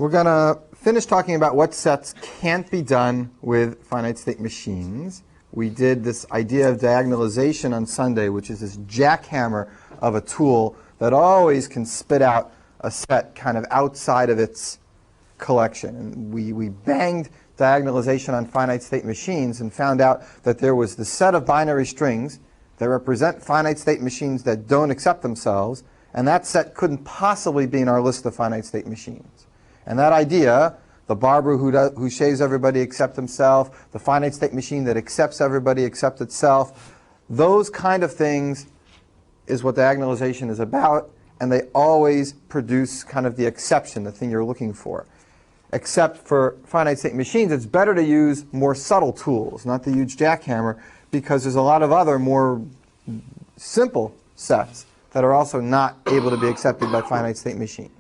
We're going to finish talking about what sets can't be done with finite state machines. We did this idea of diagonalization on Sunday, which is this jackhammer of a tool that always can spit out a set kind of outside of its collection. And we banged diagonalization on finite state machines and found out that there was the set of binary strings that represent finite state machines that don't accept themselves, and that set couldn't possibly be in our list of finite state machines. And that idea, the barber who shaves everybody except himself, the finite state machine that accepts everybody except itself, those kind of things is what diagonalization is about, and they always produce kind of the exception, the thing you're looking for. Except for finite state machines, it's better to use more subtle tools, not the huge jackhammer, because there's a lot of other more simple sets that are also not able to be accepted by finite state machines.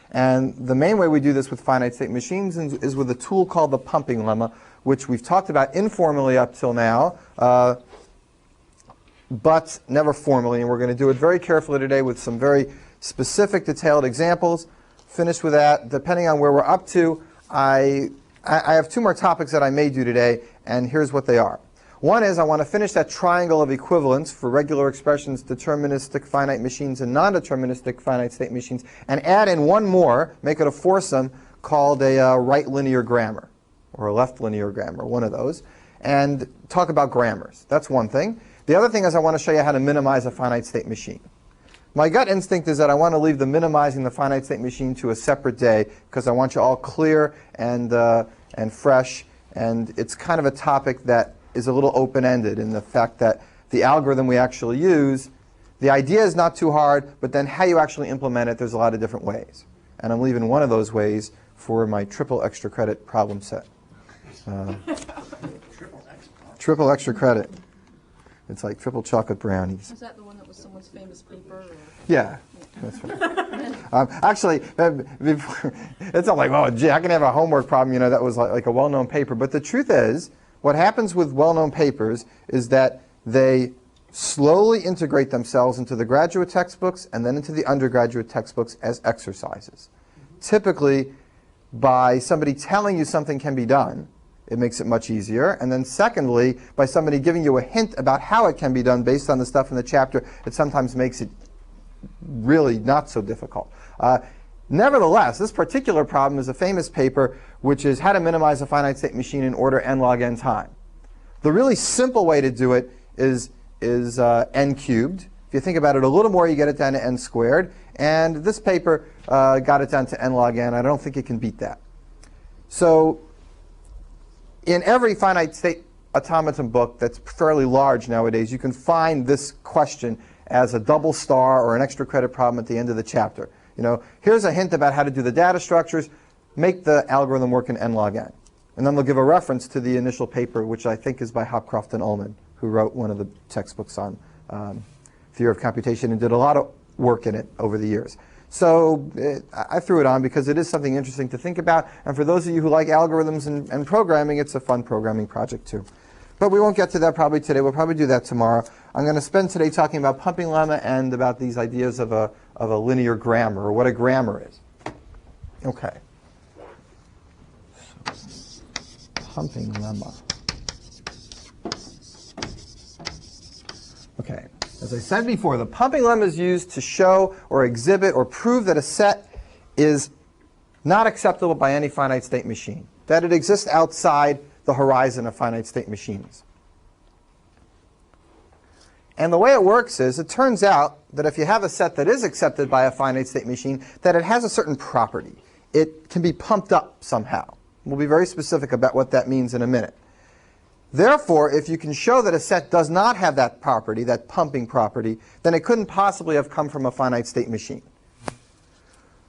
And the main way we do this with finite state machines is with a tool called the pumping lemma, which we've talked about informally up till now, but never formally. And we're going to do it very carefully today with some very specific, detailed examples. Finish with that. Depending on where we're up to, I have two more topics that I may do today, and here's what they are. One is I want to finish that triangle of equivalence for regular expressions, deterministic finite machines, and non-deterministic finite state machines, and add in one more, make it a foursome, called a right linear grammar, or a left linear grammar, one of those, and talk about grammars. That's one thing. The other thing is I want to show you how to minimize a finite state machine. My gut instinct is that I want to leave the minimizing the finite state machine to a separate day, because I want you all clear and fresh, and it's kind of a topic that is a little open-ended in the fact that the algorithm we actually use, the idea is not too hard, but then how you actually implement it, there's a lot of different ways. And I'm leaving one of those ways for my triple extra credit problem set. Triple extra credit. It's like triple chocolate brownies. Was that the one that was someone's famous paper? Or? Yeah, that's right. Actually, before, it's not like, oh, gee, I can have a homework problem, you know, that was like a well-known paper. But the truth is, what happens with well-known papers is that they slowly integrate themselves into the graduate textbooks and then into the undergraduate textbooks as exercises. Typically, by somebody telling you something can be done, it makes it much easier. And then secondly, by somebody giving you a hint about how it can be done based on the stuff in the chapter, it sometimes makes it really not so difficult. Nevertheless, this particular problem is a famous paper, which is how to minimize a finite state machine in order n log n time. The really simple way to do it is n cubed. If you think about it a little more, you get it down to n squared. And this paper got it down to n log n. I don't think it can beat that. So in every finite state automaton book that's fairly large nowadays, you can find this question as a double star or an extra credit problem at the end of the chapter. You know, here's a hint about how to do the data structures. Make the algorithm work in n log n. And then they'll give a reference to the initial paper, which I think is by Hopcroft and Ullman, who wrote one of the textbooks on theory of computation and did a lot of work in it over the years. So I threw it on because it is something interesting to think about. And for those of you who like algorithms and programming, it's a fun programming project too. But we won't get to that probably today. We'll probably do that tomorrow. I'm going to spend today talking about pumping lemma and about these ideas of a linear grammar, or what a grammar is. Okay. So, pumping lemma. Okay. As I said before, the pumping lemma is used to show or exhibit or prove that a set is not acceptable by any finite state machine, that it exists outside the horizon of finite state machines. And the way it works is, it turns out that if you have a set that is accepted by a finite state machine, that it has a certain property. It can be pumped up somehow. We'll be very specific about what that means in a minute. Therefore, if you can show that a set does not have that property, that pumping property, then it couldn't possibly have come from a finite state machine.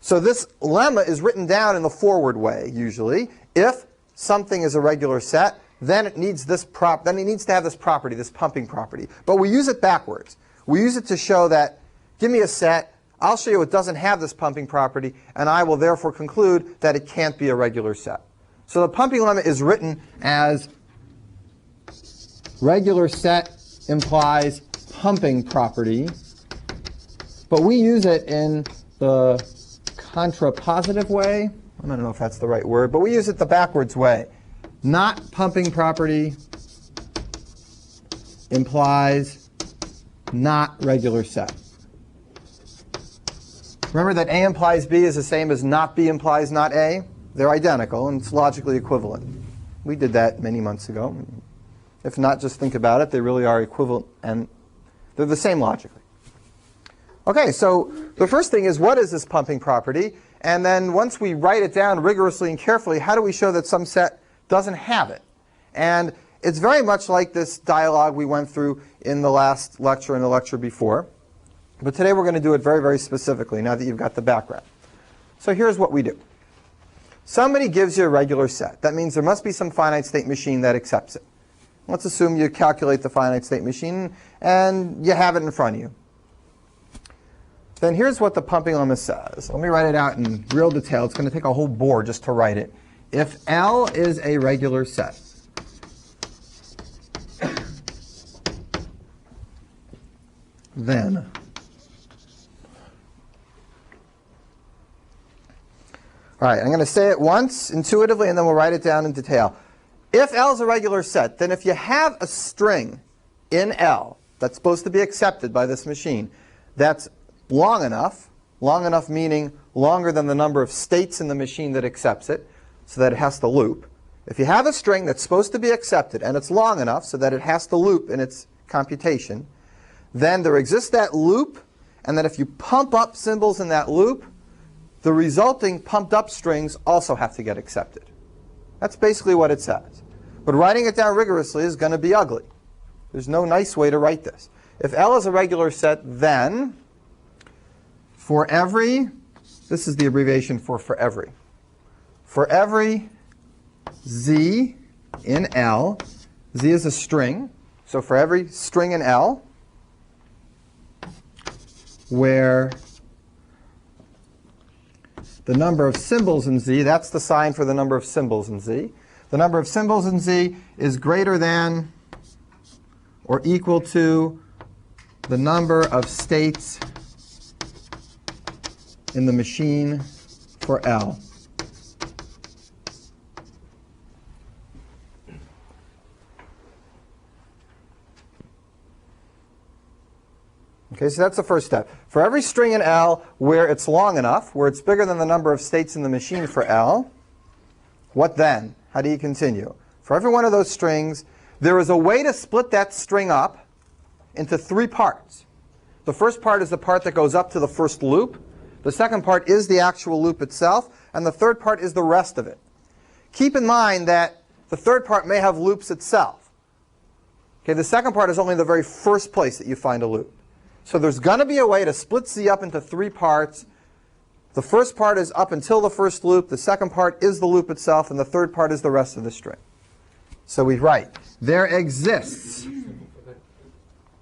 So this lemma is written down in the forward way, usually. If something is a regular set, then it needs to have this property, this pumping property. But we use it backwards. We use it to show that, give me a set, I'll show you it doesn't have this pumping property, and I will therefore conclude that it can't be a regular set. So the pumping lemma is written as regular set implies pumping property, but we use it in the contrapositive way. I don't know if that's the right word, but we use it the backwards way. Not pumping property implies not regular set. Remember that A implies B is the same as not B implies not A? They're identical, and it's logically equivalent. We did that many months ago. If not, just think about it. They really are equivalent, and they're the same logically. OK, so the first thing is, what is this pumping property? And then once we write it down rigorously and carefully, how do we show that some set doesn't have it? And it's very much like this dialogue we went through in the last lecture and the lecture before. But today we're going to do it very, very specifically, now that you've got the background. So here's what we do. Somebody gives you a regular set. That means there must be some finite state machine that accepts it. Let's assume you calculate the finite state machine, and you have it in front of you. Then here's what the pumping limit says. Let me write it out in real detail. It's going to take a whole board just to write it. If L is a regular set, then all right, I'm going to say it once intuitively, and then we'll write it down in detail. If L is a regular set, then if you have a string in L that's supposed to be accepted by this machine, that's long enough meaning longer than the number of states in the machine that accepts it, so that it has to loop. If you have a string that's supposed to be accepted, and it's long enough so that it has to loop in its computation, then there exists that loop, and that if you pump up symbols in that loop, the resulting pumped up strings also have to get accepted. That's basically what it says. But writing it down rigorously is going to be ugly. There's no nice way to write this. If L is a regular set, then for every, this is the abbreviation for every Z in L, Z is a string, so for every string in L where the number of symbols in Z, that's the sign for the number of symbols in Z. The number of symbols in Z is greater than or equal to the number of states in the machine for L. Okay, so that's the first step. For every string in L where it's long enough, where it's bigger than the number of states in the machine for L, what then? How do you continue? For every one of those strings, there is a way to split that string up into three parts. The first part is the part that goes up to the first loop. The second part is the actual loop itself. And the third part is the rest of it. Keep in mind that the third part may have loops itself. Okay, the second part is only the very first place that you find a loop. So there's going to be a way to split Z up into three parts. The first part is up until the first loop. The second part is the loop itself. And the third part is the rest of the string. So we write, there exists.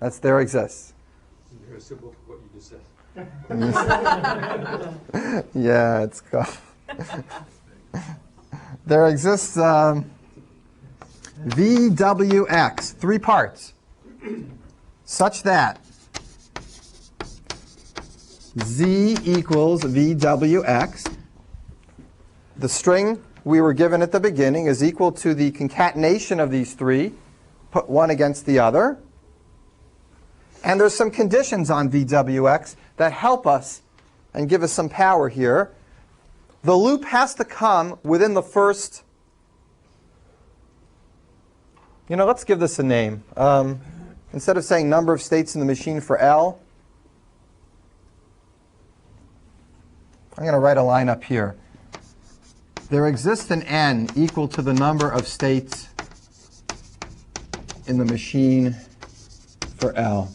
That's there exists. Very simple for what you just said. Yeah, it's cool. There exists VWX, three parts, such that Z equals VWX. The string we were given at the beginning is equal to the concatenation of these three, put one against the other. And there's some conditions on VWX that help us and give us some power here. The loop has to come within the first, let's give this a name. Instead of saying number of states in the machine for L, I'm going to write a line up here. There exists an n equal to the number of states in the machine for L.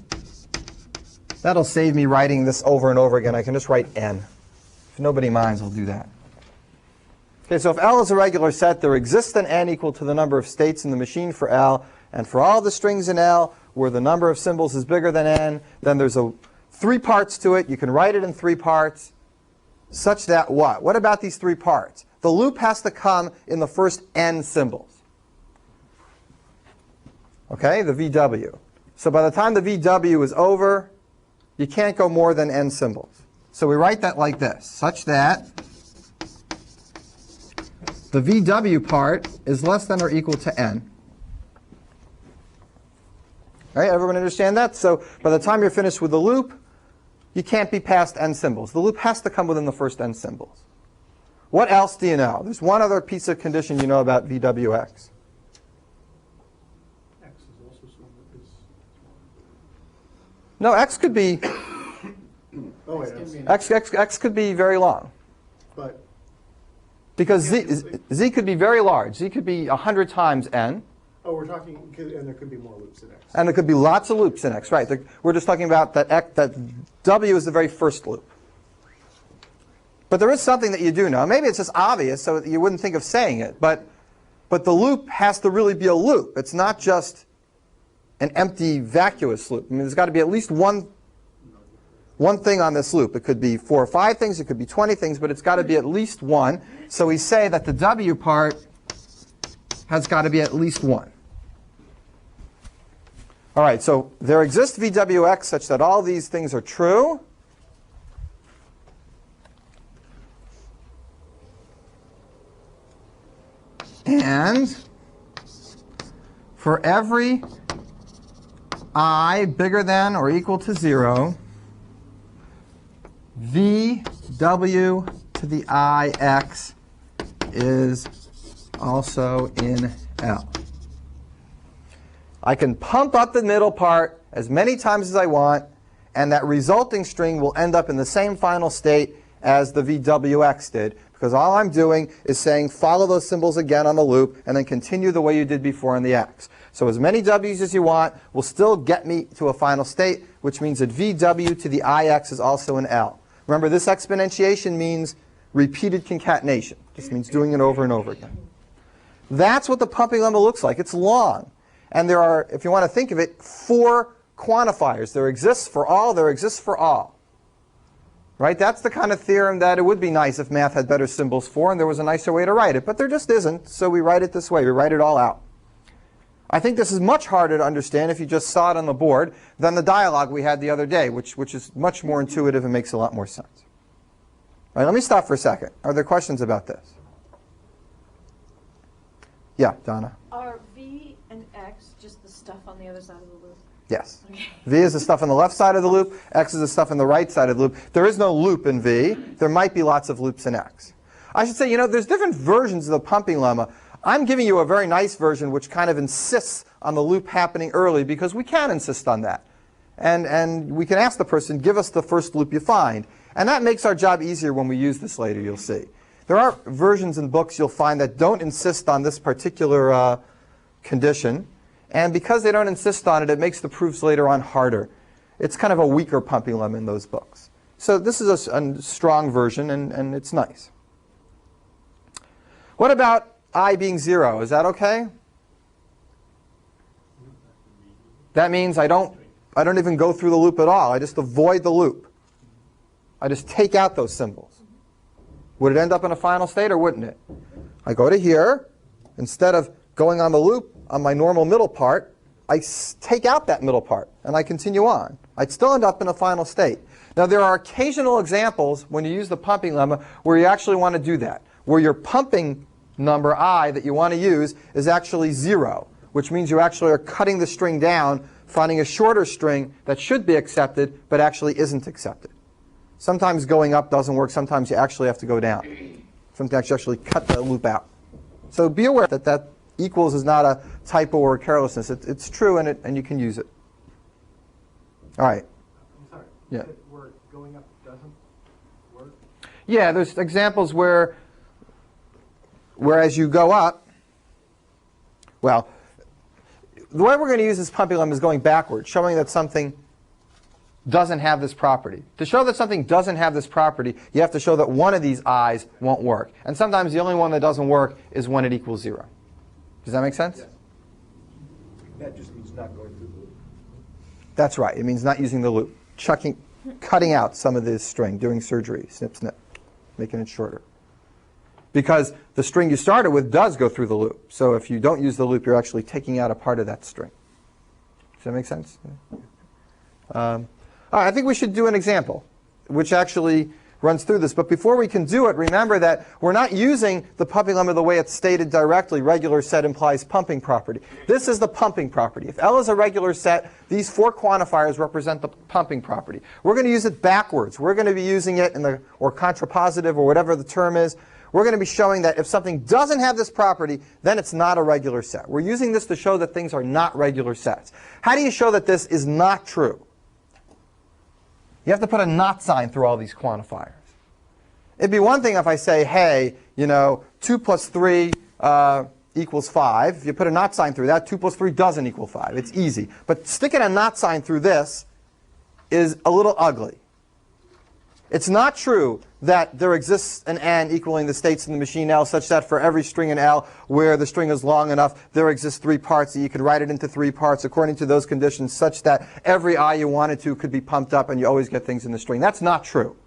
That'll save me writing this over and over again. I can just write n. If nobody minds, I'll do that. Okay, so if L is a regular set, there exists an n equal to the number of states in the machine for L. And for all the strings in L where the number of symbols is bigger than n, then there's three parts to it. You can write it in three parts. Such that what? What about these three parts? The loop has to come in the first n symbols. Okay, the VW. So by the time the VW is over, you can't go more than n symbols. So we write that like this, such that the VW part is less than or equal to n. All right, everyone understand that? So by the time you're finished with the loop, you can't be past n symbols. The loop has to come within the first n symbols. What else do you know? There's one other piece of condition you know about VWX. X is also something that is. No, x could be Oh, wait, I mean, x could be very long. but Because z could be very large. Z could be 100 times n. we're talking, and there could be more loops in X. And there could be lots of loops in x, right? We're just talking about that W is the very first loop. But there is something that you do know. Maybe it's just obvious, so you wouldn't think of saying it. But the loop has to really be a loop. It's not just an empty, vacuous loop. I mean, there's got to be at least one thing on this loop. It could be 4 or 5 things. It could be 20 things. But it's got to be at least one. So we say that the W part has got to be at least 1. All right, so there exists VWX such that all these things are true. And for every I bigger than or equal to 0, VW to the IX is also in L. I can pump up the middle part as many times as I want, and that resulting string will end up in the same final state as the VWX did, because all I'm doing is saying follow those symbols again on the loop and then continue the way you did before on the X. So as many W's as you want will still get me to a final state, which means that VW to the IX is also in L. Remember, this exponentiation means repeated concatenation. This means doing it over and over again. That's what the pumping lemma looks like. It's long. And there are, if you want to think of it, 4 quantifiers. There exists for all, there exists for all. Right? That's the kind of theorem that it would be nice if math had better symbols for, and there was a nicer way to write it. But there just isn't, so we write it this way. We write it all out. I think this is much harder to understand if you just saw it on the board than the dialogue we had the other day, which is much more intuitive and makes a lot more sense. All right, let me stop for a second. Are there questions about this? Yeah, Donna? Are V and X just the stuff on the other side of the loop? Yes. Okay. V is the stuff on the left side of the loop. X is the stuff on the right side of the loop. There is no loop in V. There might be lots of loops in X. I should say, there's different versions of the pumping lemma. I'm giving you a very nice version which kind of insists on the loop happening early because we can insist on that. And we can ask the person, give us the first loop you find. And that makes our job easier when we use this later, you'll see. There are versions in books you'll find that don't insist on this particular condition. And because they don't insist on it, it makes the proofs later on harder. It's kind of a weaker pumping lemma in those books. So this is a strong version, and it's nice. What about I being 0? Is that okay? That means I don't even go through the loop at all. I just avoid the loop. I just take out those symbols. Would it end up in a final state or wouldn't it? I go to here. Instead of going on the loop on my normal middle part, I take out that middle part and I continue on. I'd still end up in a final state. Now there are occasional examples when you use the pumping lemma where you actually want to do that, where your pumping number I that you want to use is actually 0, which means you actually are cutting the string down, finding a shorter string that should be accepted but actually isn't accepted. Sometimes going up doesn't work. Sometimes you actually have to go down. Sometimes you actually cut the loop out. So be aware that that equals is not a typo or a carelessness. It's true, and you can use it. All right. I'm sorry. Yeah. Where going up doesn't work? Yeah, there's examples where as you go up, well, the way we're going to use this pumping lemma is going backwards, showing that something doesn't have this property. To show that something doesn't have this property, you have to show that one of these i's won't work. And sometimes the only one that doesn't work is when it equals 0. Does that make sense? Yes. That just means not going through the loop. That's right. It means not using the loop. Cutting out some of this string, doing surgery, snip, snip, making it shorter. Because the string you started with does go through the loop. So if you don't use the loop, you're actually taking out a part of that string. Does that make sense? All right, I think we should do an example, which actually runs through this. But before we can do it, remember that we're not using the pumping limit the way it's stated directly. Regular set implies pumping property. This is the pumping property. If L is a regular set, these 4 quantifiers represent the pumping property. We're going to use it backwards. We're going to be using it in the, or contrapositive, or whatever the term is. We're going to be showing that if something doesn't have this property, then it's not a regular set. We're using this to show that things are not regular sets. How do you show that this is not true? You have to put a not sign through all these quantifiers. It'd be one thing if I say, hey, 2 plus 3 equals 5. If you put a not sign through that, 2 plus 3 doesn't equal 5. It's easy. But sticking a not sign through this is a little ugly. It's not true that there exists an n equaling the states in the machine L such that for every string in L where the string is long enough, there exists 3 parts, and you could write it into 3 parts according to those conditions such that every I you wanted to could be pumped up and you always get things in the string. That's not true.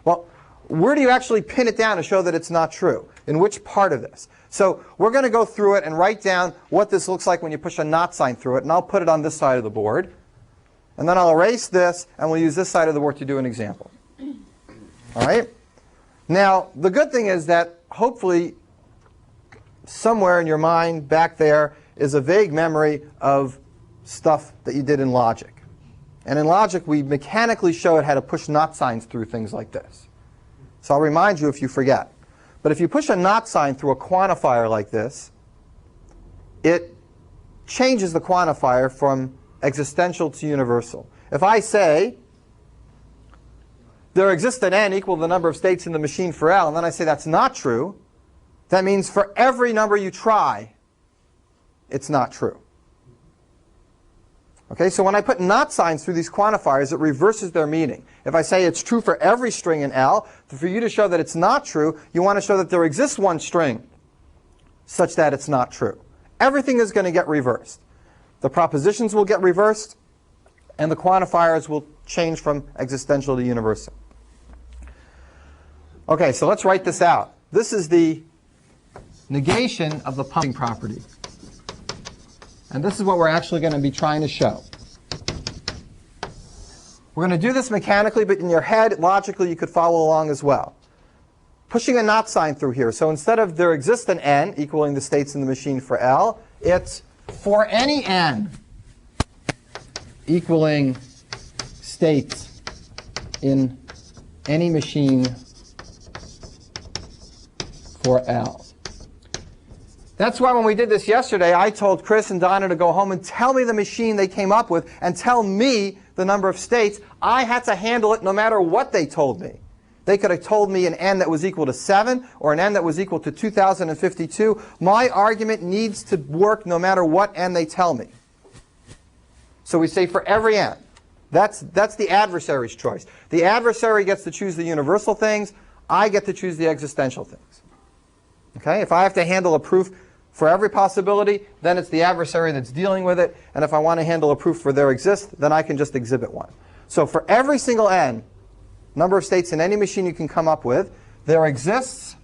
Well, where do you actually pin it down to show that it's not true? In which part of this? So we're going to go through it and write down what this looks like when you push a not sign through it, and I'll put it on this side of the board. And then I'll erase this, and we'll use this side of the board to do an example. All right? Now, the good thing is that hopefully somewhere in your mind back there is a vague memory of stuff that you did in logic. And in logic, we mechanically showed how to push not signs through things like this. So I'll remind you if you forget. But if you push a not sign through a quantifier like this, it changes the quantifier from existential to universal. If I say there exists an n equal to the number of states in the machine for L, and then I say that's not true, that means for every number you try, it's not true. Okay, so when I put not signs through these quantifiers, it reverses their meaning. If I say it's true for every string in L, for you to show that it's not true, you want to show that there exists one string such that it's not true. Everything is going to get reversed. The propositions will get reversed, and the quantifiers will change from existential to universal. Okay, so let's write this out. This is the negation of the pumping property. And this is what we're actually going to be trying to show. We're going to do this mechanically, but in your head, logically, you could follow along as well. Pushing a not sign through here. So instead of there exists an n equaling the states in the machine for L, it's for any n equaling states in any machine for L. That's why when we did this yesterday, I told Chris and Donna to go home and tell me the machine they came up with and tell me the number of states. I had to handle it no matter what they told me. They could have told me an n that was equal to 7 or an n that was equal to 2052. My argument needs to work no matter what n they tell me. So we say for every n. That's the adversary's choice. The adversary gets to choose the universal things. I get to choose the existential things. Okay? If I have to handle a proof for every possibility, then it's the adversary that's dealing with it. And if I want to handle a proof for there exists, then I can just exhibit one. So for every single n, number of states in any machine you can come up with, there exists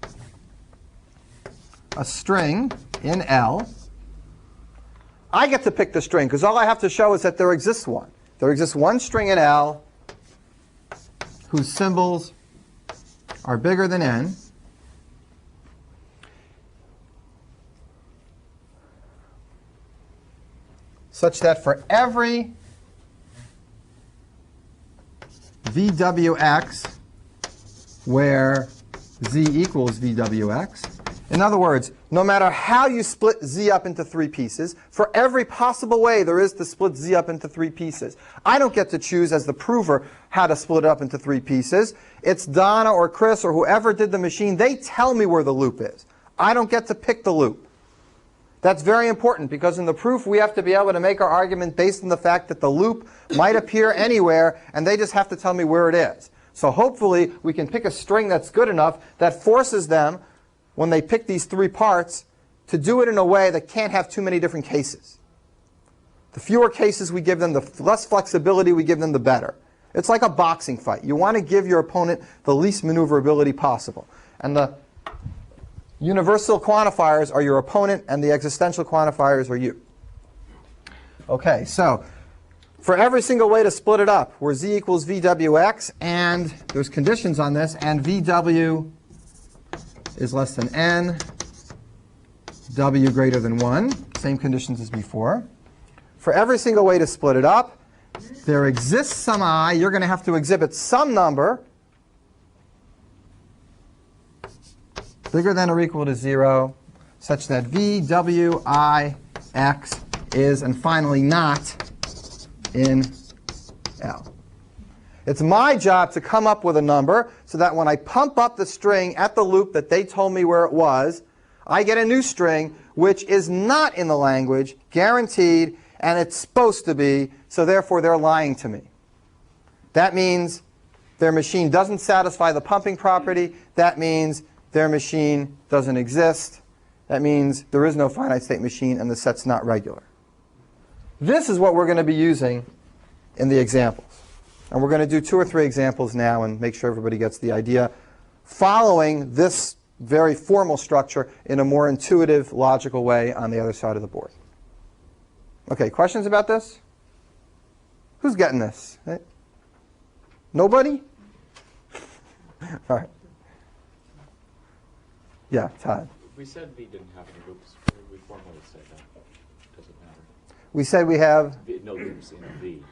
a string in L. I get to pick the string, because all I have to show is that there exists one. There exists one string in L whose symbols are bigger than n. Such that for every VWX where Z equals VWX, in other words, no matter how you split Z up into 3 pieces, for every possible way there is to split Z up into 3 pieces, I don't get to choose as the prover how to split it up into 3 pieces. It's Donna or Chris or whoever did the machine. They tell me where the loop is. I don't get to pick the loop. That's very important, because in the proof we have to be able to make our argument based on the fact that the loop might appear anywhere, and they just have to tell me where it is. So hopefully we can pick a string that's good enough that forces them, when they pick these 3 parts, to do it in a way that can't have too many different cases. The fewer cases we give them, the less flexibility we give them, the better. It's like a boxing fight. You want to give your opponent the least maneuverability possible. And the universal quantifiers are your opponent, and the existential quantifiers are you. Okay, so for every single way to split it up, where z equals VWX, and there's conditions on this, and VW is less than n, W greater than 1, same conditions as before. For every single way to split it up, there exists some I. You're going to have to exhibit some number bigger than or equal to 0, such that VWIX is, and finally, not in L. It's my job to come up with a number so that when I pump up the string at the loop that they told me where it was, I get a new string which is not in the language, guaranteed, and it's supposed to be, so therefore they're lying to me. That means their machine doesn't satisfy the pumping property. That means their machine doesn't exist. That means there is no finite state machine and the set's not regular. This is what we're going to be using in the examples. And we're going to do 2 or 3 examples now and make sure everybody gets the idea, following this very formal structure in a more intuitive, logical way on the other side of the board. OK, questions about this? Who's getting this? Nobody? All right. Yeah, Todd. We said V didn't have any loops. We formally said that. Doesn't matter. We said we have No loops in V.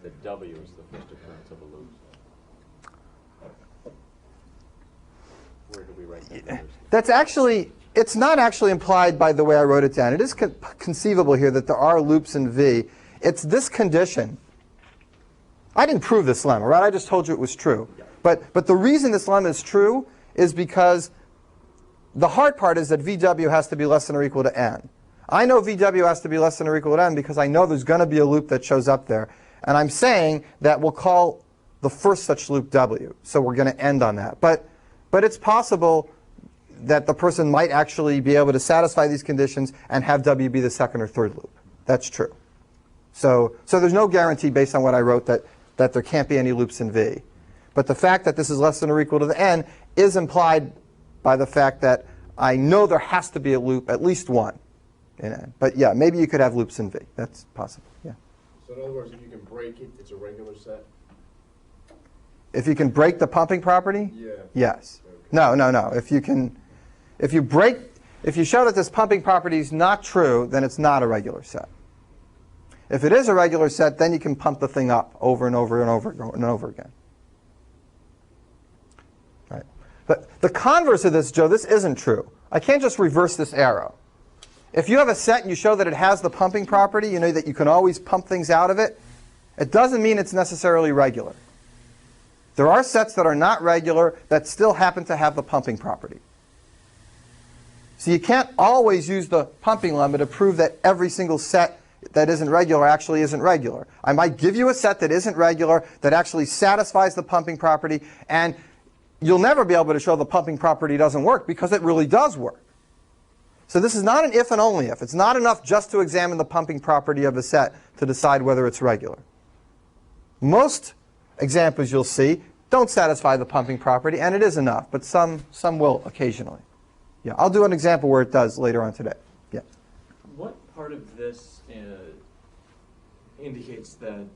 The W is the first occurrence of a loop. Where do we write that? That's actually, it's not actually implied by the way I wrote it down. It is conceivable here that there are loops in V. It's this condition. I didn't prove this lemma, right? I just told you it was true. Yeah. But the reason this lemma is true is because the hard part is that VW has to be less than or equal to n. I know VW has to be less than or equal to n because I know there's going to be a loop that shows up there. And I'm saying that we'll call the first such loop W. So we're going to end on that. But it's possible that the person might actually be able to satisfy these conditions and have W be the second or third loop. That's true. So there's no guarantee based on what I wrote that there can't be any loops in V. But the fact that this is less than or equal to the n is implied by the fact that I know there has to be a loop, at least one, in n. But yeah, maybe you could have loops in V. That's possible. Yeah. So in other words, if you can break it, it's a regular set? If you can break the pumping property? Yeah. Yes. Okay. No. If you show that this pumping property is not true, then it's not a regular set. If it is a regular set, then you can pump the thing up over and over and over and over again. Right. But the converse of this, Joe, this isn't true. I can't just reverse this arrow. If you have a set and you show that it has the pumping property, you know that you can always pump things out of it, it doesn't mean it's necessarily regular. There are sets that are not regular that still happen to have the pumping property. So you can't always use the pumping lemma to prove that every single set that isn't regular actually isn't regular. I might give you a set that isn't regular that actually satisfies the pumping property, and you'll never be able to show the pumping property doesn't work because it really does work. So this is not an if and only if. It's not enough just to examine the pumping property of a set to decide whether it's regular. Most examples you'll see don't satisfy the pumping property, and it is enough, but some will occasionally. Yeah, I'll do an example where it does later on today. Yeah. What part of this indicates that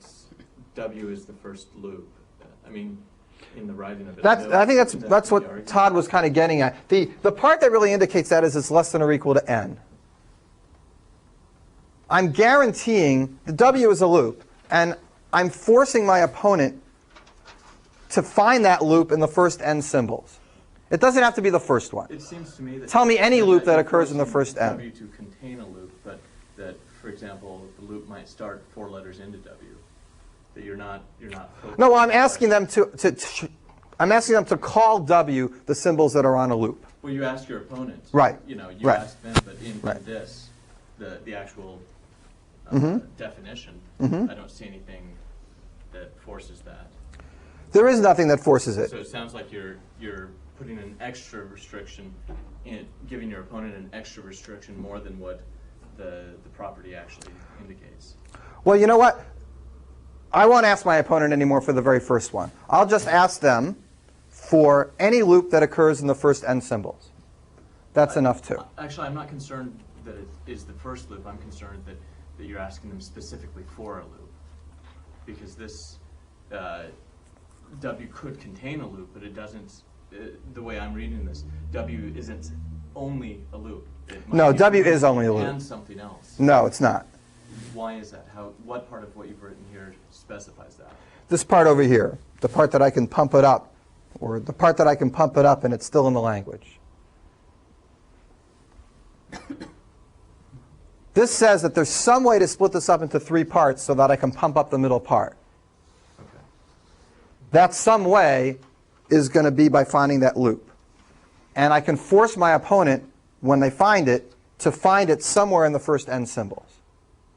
W is the first loop? I mean, in the writing of it. I think that's what Todd was kind of getting at. The part that really indicates that is it's less than or equal to n. I'm guaranteeing the W is a loop, and I'm forcing my opponent to find that loop in the first n symbols. It doesn't have to be the first one. It seems to me that tell me any loop that you're occurs in the forcing first n. W to contain a loop, but that, for example, the loop might start 4 letters into W. That you're not. No, well, I'm asking them to call W the symbols that are on a loop. Well, you ask your opponent. Right. You Right. ask them, but in this, the actual definition, I don't see anything that forces that. There is nothing that forces it. So it sounds like you're putting an extra restriction, giving your opponent an extra restriction more than what the property actually indicates. Well, you know what? I won't ask my opponent anymore for the very first one. I'll just ask them for any loop that occurs in the first n symbols. That's enough too. Actually, I'm not concerned that it is the first loop. I'm concerned that you're asking them specifically for a loop. because this W could contain a loop, but it doesn't. The way I'm reading this, W isn't only a loop. It might No, be W is only a loop. and something else. No, it's not. Why is that? What part of what you've written here specifies that? This part over here, the part that I can pump it up, or the part that I can pump it up and it's still in the language. This says that there's some way to split this up into 3 parts so that I can pump up the middle part. Okay. That some way is going to be by finding that loop. And I can force my opponent, when they find it, to find it somewhere in the first n symbols.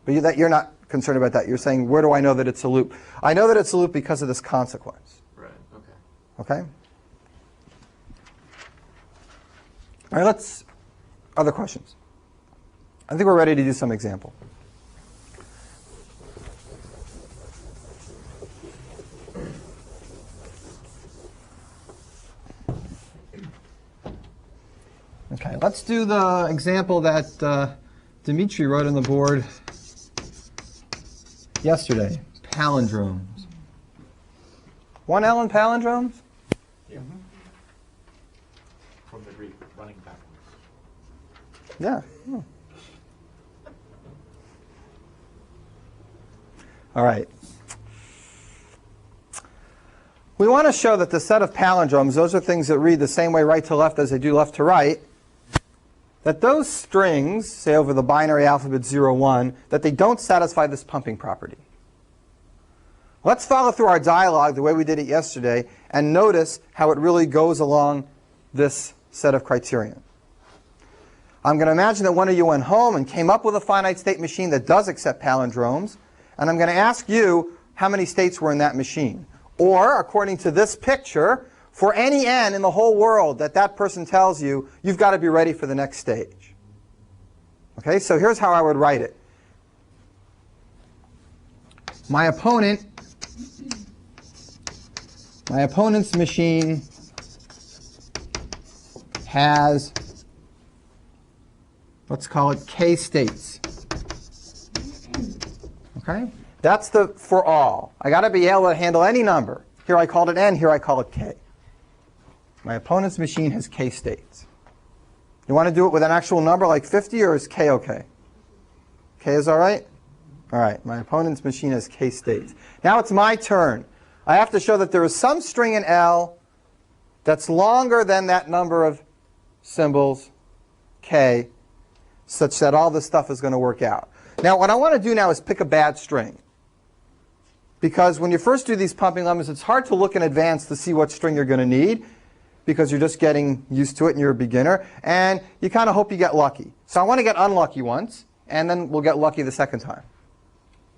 But you're not concerned about that. You're saying, where do I know that it's a loop? I know that it's a loop because of this consequence. Right. Okay. Okay? All right, other questions? I think we're ready to do some example. Okay, let's do the example that Dimitri wrote on the board yesterday, palindromes. 1L in palindromes? Yeah. From the Greek, running backwards. Yeah. Oh. All right. We want to show that the set of palindromes, those are things that read the same way right to left as they do left to right, that those strings, say over the binary alphabet 0, 1, that they don't satisfy this pumping property. Let's follow through our dialogue the way we did it yesterday and notice how it really goes along this set of criterion. I'm going to imagine that one of you went home and came up with a finite state machine that does accept palindromes, and I'm going to ask you how many states were in that machine. Or, according to this picture, for any n in the whole world that person tells you, you've got to be ready for the next stage. Okay, so here's how I would write it. My opponent's machine has, let's call it k states. Okay? That's the for all. I got to be able to handle any number. Here I called it n, here I call it k. My opponent's machine has k states. You want to do it with an actual number like 50, or is k okay? K is all right? All right, my opponent's machine has k states. Now it's my turn. I have to show that there is some string in L that's longer than that number of symbols, k, such that all this stuff is going to work out. Now what I want to do now is pick a bad string. Because when you first do these pumping lemmas, it's hard to look in advance to see what string you're going to need, because you're just getting used to it and you're a beginner, and you kind of hope you get lucky. So I want to get unlucky once, and then we'll get lucky the second time.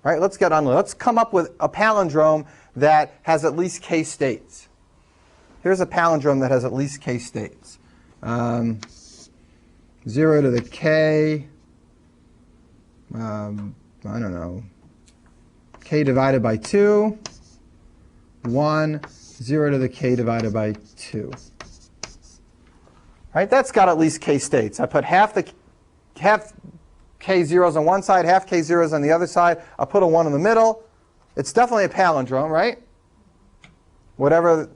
All right, let's get unlucky. Let's come up with a palindrome that has at least k states. Here's a palindrome that has at least k states. 0 to the k, I don't know, k divided by 2, 1, 0 to the k divided by 2. Right, that's got at least k states. I put half k zeros on one side, half k zeros on the other side. I'll put a 1 in the middle. It's definitely a palindrome, right? Whatever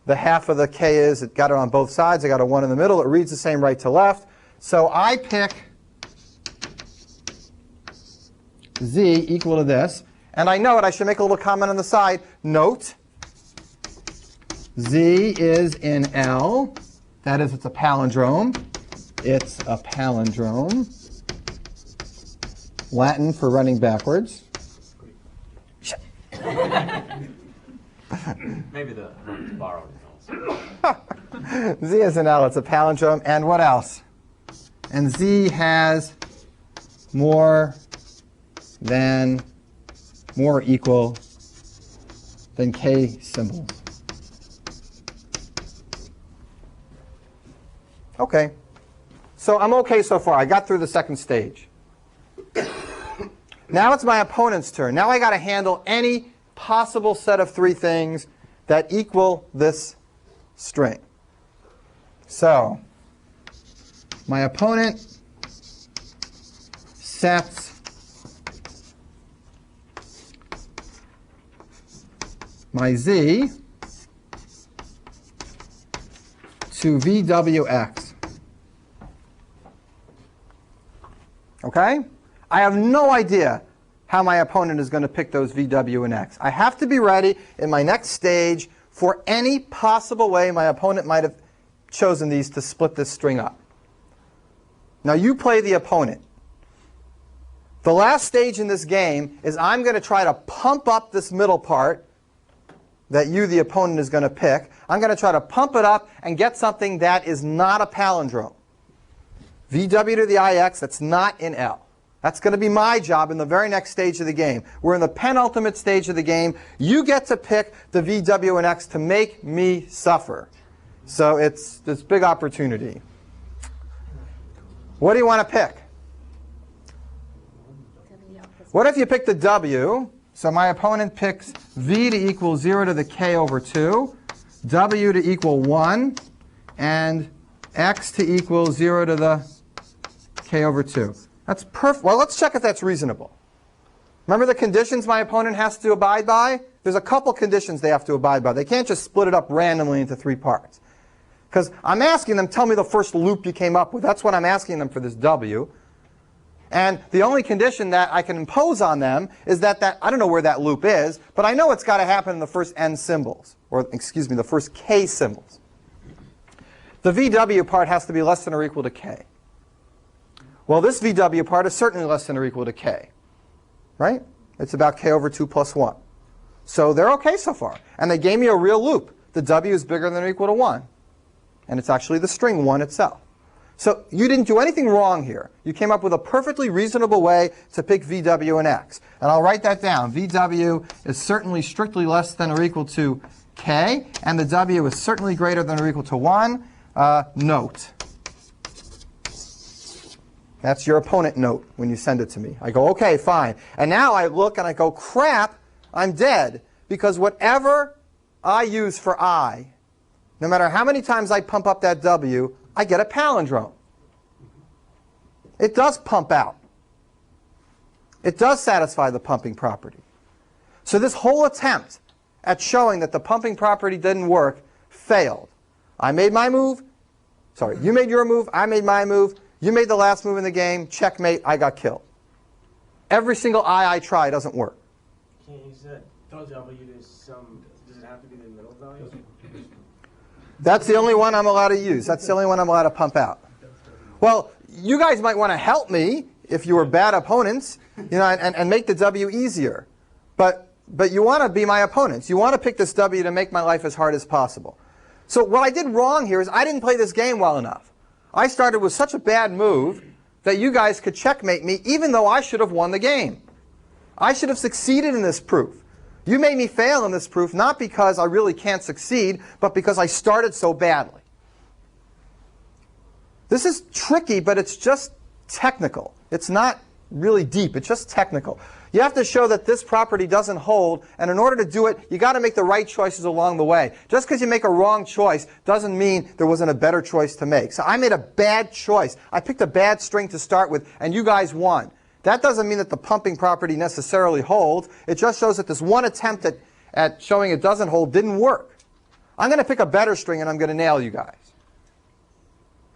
the half of the k is, it got it on both sides. I got a 1 in the middle. It reads the same right to left. So I pick z equal to this. And I know it. I should make a little comment on the side. Note, z is in L. That is, it's a palindrome. It's a palindrome. Latin for running backwards. Maybe the borrowed Z is in L. It's a palindrome. And what else? And Z has more or equal than k symbols. Okay. So I'm okay so far. I got through the second stage. Now it's my opponent's turn. Now I got to handle any possible set of 3 things that equal this string. So my opponent sets my z to VWX. Okay? I have no idea how my opponent is going to pick those VW and X. I have to be ready in my next stage for any possible way my opponent might have chosen these to split this string up. Now you play the opponent. The last stage in this game is I'm going to try to pump up this middle part that you, the opponent, is going to pick. I'm going to try to pump it up and get something that is not a palindrome. VW to the IX, that's not in L. That's going to be my job in the very next stage of the game. We're in the penultimate stage of the game. You get to pick the VW and X to make me suffer. So it's this big opportunity. What do you want to pick? What if you pick the W? So my opponent picks V to equal 0 to the K over 2, W to equal 1, and X to equal 0 to the K over 2. That's perfect. Well, let's check if that's reasonable. Remember the conditions my opponent has to abide by? There's a couple conditions they have to abide by. They can't just split it up randomly into 3 parts. Because I'm asking them, tell me the first loop you came up with. That's what I'm asking them for this W. And the only condition that I can impose on them is that I don't know where that loop is, but I know it's got to happen in the first n symbols, or excuse me, the first k symbols. The VW part has to be less than or equal to k. Well, this VW part is certainly less than or equal to k, right? It's about k over 2 plus 1. So they're okay so far. And they gave me a real loop. The W is bigger than or equal to 1. And it's actually the string 1 itself. So you didn't do anything wrong here. You came up with a perfectly reasonable way to pick VW and X. And I'll write that down. VW is certainly strictly less than or equal to k, and the W is certainly greater than or equal to 1. Note. That's your opponent note when you send it to me. I go, okay, fine. And now I look and I go, crap, I'm dead. Because whatever I use for I, no matter how many times I pump up that W, I get a palindrome. It does pump out. It does satisfy the pumping property. So this whole attempt at showing that the pumping property didn't work failed. I made my move. Sorry, you made your move. I made my move. You made the last move in the game. Checkmate. I got killed. Every single I try doesn't work. Can't use that W to some, does it have to be the middle value? That's the only one I'm allowed to use. That's the only one I'm allowed to pump out. Well, you guys might want to help me if you were bad opponents, and make the W easier. But you want to be my opponents. You want to pick this W to make my life as hard as possible. So what I did wrong here is I didn't play this game well enough. I started with such a bad move that you guys could checkmate me even though I should have won the game. I should have succeeded in this proof. You made me fail in this proof not because I really can't succeed, but because I started so badly. This is tricky, but it's just technical. It's not really deep. It's just technical. You have to show that this property doesn't hold, and in order to do it, you got to make the right choices along the way. Just because you make a wrong choice doesn't mean there wasn't a better choice to make. So I made a bad choice. I picked a bad string to start with, and you guys won. That doesn't mean that the pumping property necessarily holds. It just shows that this one attempt at showing it doesn't hold didn't work. I'm going to pick a better string, and I'm going to nail you guys.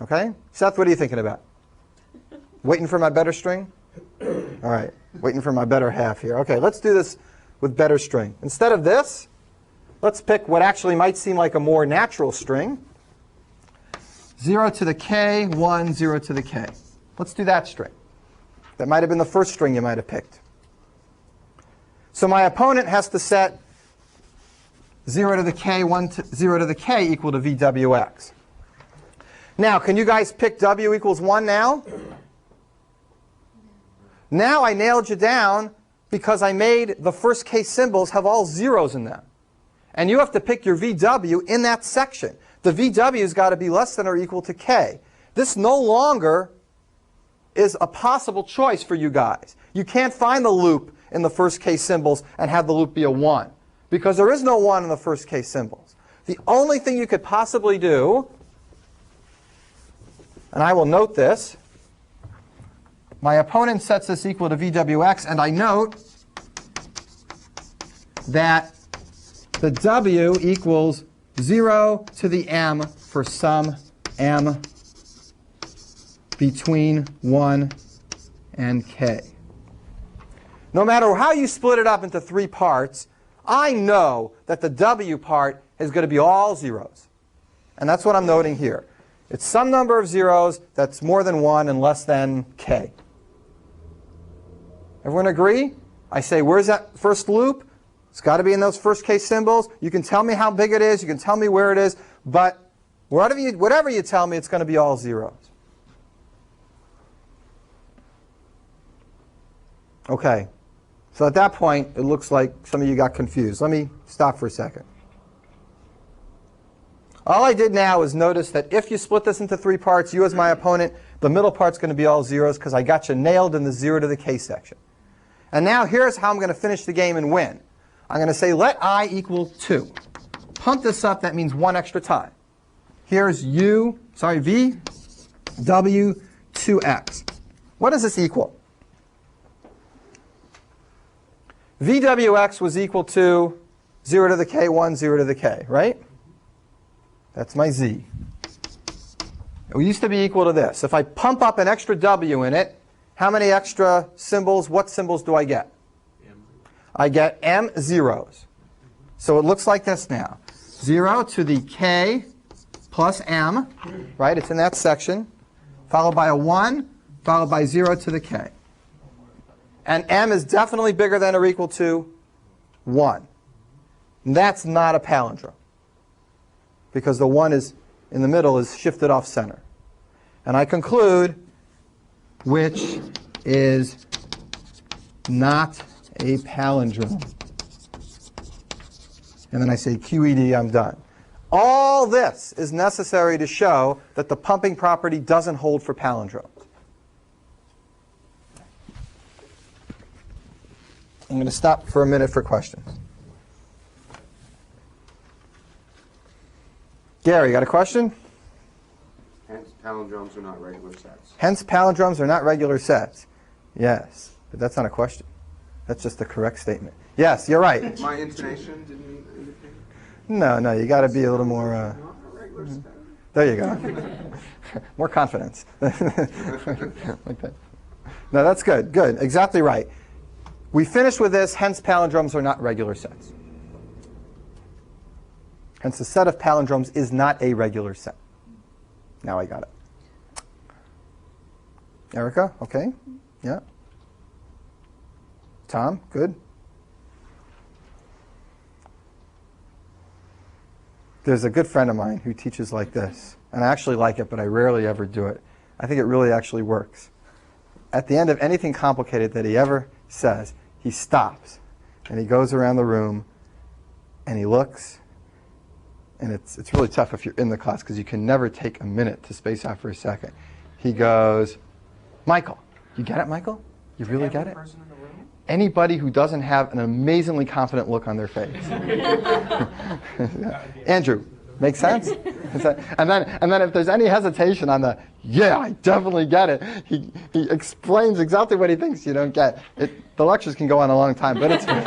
Okay? Seth, what are you thinking about? Waiting for my better string? All right. Waiting for my better half here. Okay, let's do this with better string. Instead of this, let's pick what actually might seem like a more natural string. 0 to the k, 1, 0 to the k. Let's do that string. That might have been the first string you might have picked. So my opponent has to set 0 to the k, 1 to 0 to the k equal to VWX. Now, can you guys pick W equals 1 now? Now I nailed you down because I made the first case symbols have all zeros in them. And you have to pick your VW in that section. The VW's got to be less than or equal to k. This no longer is a possible choice for you guys. You can't find the loop in the first case symbols and have the loop be a 1. Because there is no 1 in the first case symbols. The only thing you could possibly do, and I will note this, my opponent sets this equal to VWX, and I note that the W equals 0 to the m for some m between 1 and k. No matter how you split it up into 3 parts, I know that the W part is going to be all zeros. And that's what I'm noting here. It's some number of zeros that's more than 1 and less than k. Everyone agree? I say, where's that first loop? It's got to be in those first case symbols. You can tell me how big it is. You can tell me where it is. But whatever you tell me, it's going to be all zeros. OK. So at that point, it looks like some of you got confused. Let me stop for a second. All I did now is notice that if you split this into 3 parts, you as my opponent, the middle part's going to be all zeros because I got you nailed in the 0 to the k section. And now here's how I'm going to finish the game and win. I'm going to say let I equal 2. Pump this up, that means 1 extra time. Here's v, w, 2x. What does this equal? VWX was equal to 0 to the k1, 0 to the k, right? That's my z. It used to be equal to this. If I pump up an extra w in it, how many extra symbols, what symbols do I get? I get m zeros. So it looks like this now. 0 to the k plus m, right? It's in that section, followed by a 1, followed by 0 to the k. And m is definitely bigger than or equal to 1. And that's not a palindrome, because the 1 is in the middle is shifted off center. And I conclude, which is not a palindrome. And then I say QED, I'm done. All this is necessary to show that the pumping property doesn't hold for palindromes. I'm going to stop for a minute for questions. Gary, got a question? Hence, palindromes are not regular sets. Hence, palindromes are not regular sets. Yes, but that's not a question. That's just a correct statement. Yes, you're right. My intonation didn't indicate. No, you got to be a little more. Not a regular set. There you go. More confidence. Like that. No, that's good. Good. Exactly right. We finished with this. Hence, palindromes are not regular sets. Hence, the set of palindromes is not a regular set. Now I got it. Erica, okay? Yeah. Tom, good. There's a good friend of mine who teaches like this. And I actually like it, but I rarely ever do it. I think it really actually works. At the end of anything complicated that he ever says, he stops. And he goes around the room, and he looks. And it's really tough if you're in the class, because you can never take a minute to space out for a second. He goes, Michael. You get it, Michael? You really get it? Anybody who doesn't have an amazingly confident look on their face. Yeah. Andrew, make sense? And then if there's any hesitation on the, yeah, I definitely get it, he explains exactly what he thinks you don't get. The lectures can go on a long time, but it's... Doesn't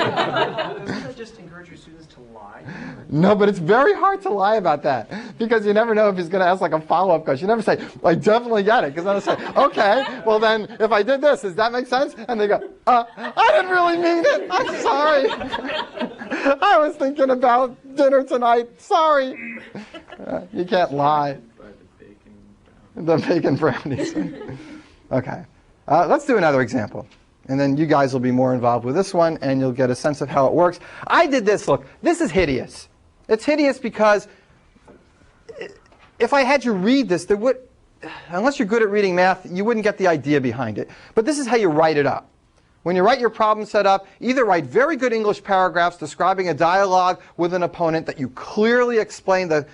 that just encourage your students to lie? No, but it's very hard to lie about that, because you never know if he's going to ask like a follow-up question. You never say, I definitely get it, because then I'll say, okay, well then, if I did this, does that make sense? And they go, I didn't really mean it. I'm sorry. I was thinking about dinner tonight. Sorry. You can't lie. The bacon brownies. Okay. Let's do another example. And then you guys will be more involved with this one, and you'll get a sense of how it works. I did this. Look, this is hideous. It's hideous because if I had you read this, unless you're good at reading math, you wouldn't get the idea behind it. But this is how you write it up. When you write your problem set up, either write very good English paragraphs describing a dialogue with an opponent that you clearly explain the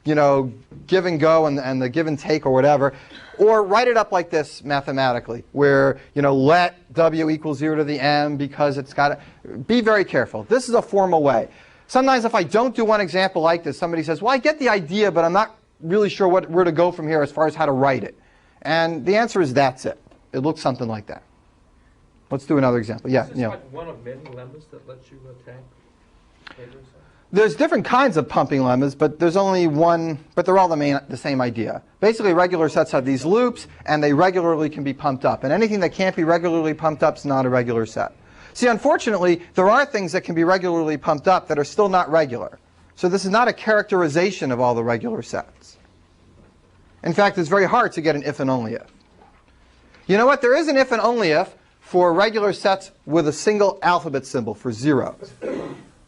give and go and the give and take or whatever, or write it up like this mathematically, where, let w equal 0 to the m because it's got to... Be very careful. This is a formal way. Sometimes if I don't do one example like this, somebody says, well, I get the idea, but I'm not really sure where to go from here as far as how to write it. And the answer is that's it. It looks something like that. Let's do another example. Yeah, Is this like one of many lemmas that lets you attack regular sets? There's different kinds of pumping lemmas, but there's only one, but they're all the same idea. Basically, regular sets have these loops, and they regularly can be pumped up. And anything that can't be regularly pumped up is not a regular set. See, unfortunately, there are things that can be regularly pumped up that are still not regular. So this is not a characterization of all the regular sets. In fact, it's very hard to get an if and only if. You know what? There is an if and only if for regular sets with a single alphabet symbol for zeros.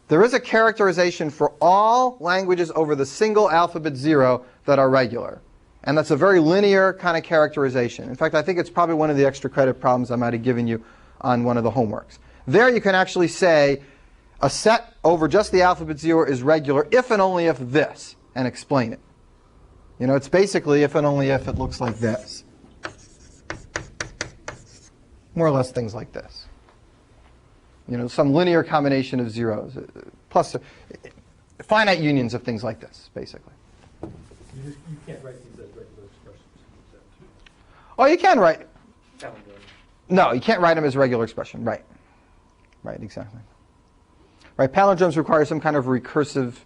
There is a characterization for all languages over the single alphabet 0 that are regular. And that's a very linear kind of characterization. In fact, I think it's probably one of the extra credit problems I might have given you on one of the homeworks. There you can actually say a set over just the alphabet 0 is regular if and only if this, and explain it. You know, it's basically if and only if it looks like this. More or less things like this. You know, some linear combination of zeros, plus finite unions of things like this, basically. You can't write these as regular expressions. Oh, you can write. Palindrome. No, you can't write them as a regular expression. Right. Right, exactly. Right, palindromes require some kind of recursive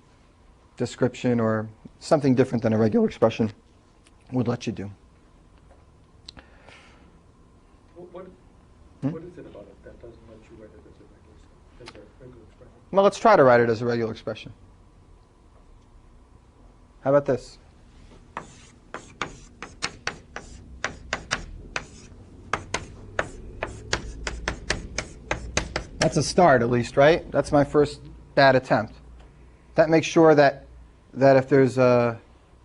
description or something different than a regular expression would let you do. What is it about it that doesn't let you write it as a regular expression? Well, let's try to write it as a regular expression. How about this? That's a start, at least, right? That's my first bad attempt. That makes sure that if there's a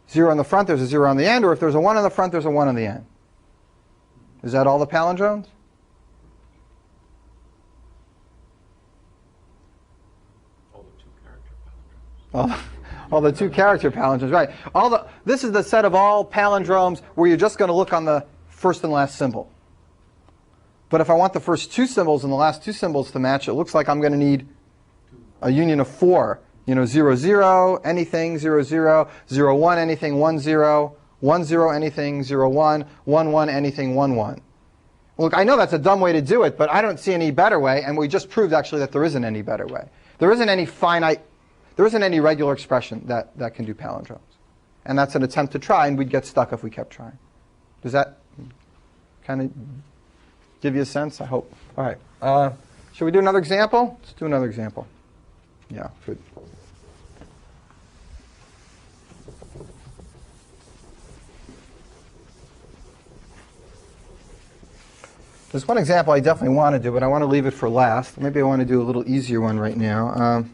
0 in the front, there's a 0 on the end, or if there's a 1 in the front, there's a 1 on the end. Is that all the palindromes? All the 2-character palindromes, right. This is the set of all palindromes where you're just going to look on the first and last symbol. But if I want the first 2 symbols and the last 2 symbols to match, it looks like I'm going to need a union of 4. You know, 0, 0, anything, 0, 0, 0, 1, anything, 1, 0, 1, 0, anything, 0, 1, 1, 1, anything, 1, 1. Look, I know that's a dumb way to do it, but I don't see any better way, and we just proved actually that there isn't any better way. There isn't any regular expression that can do palindromes. And that's an attempt to try, and we'd get stuck if we kept trying. Does that kind of give you a sense? I hope. All right. Should we do another example? Let's do another example. Yeah, good. There's one example I definitely want to do, but I want to leave it for last. Maybe I want to do a little easier one right now.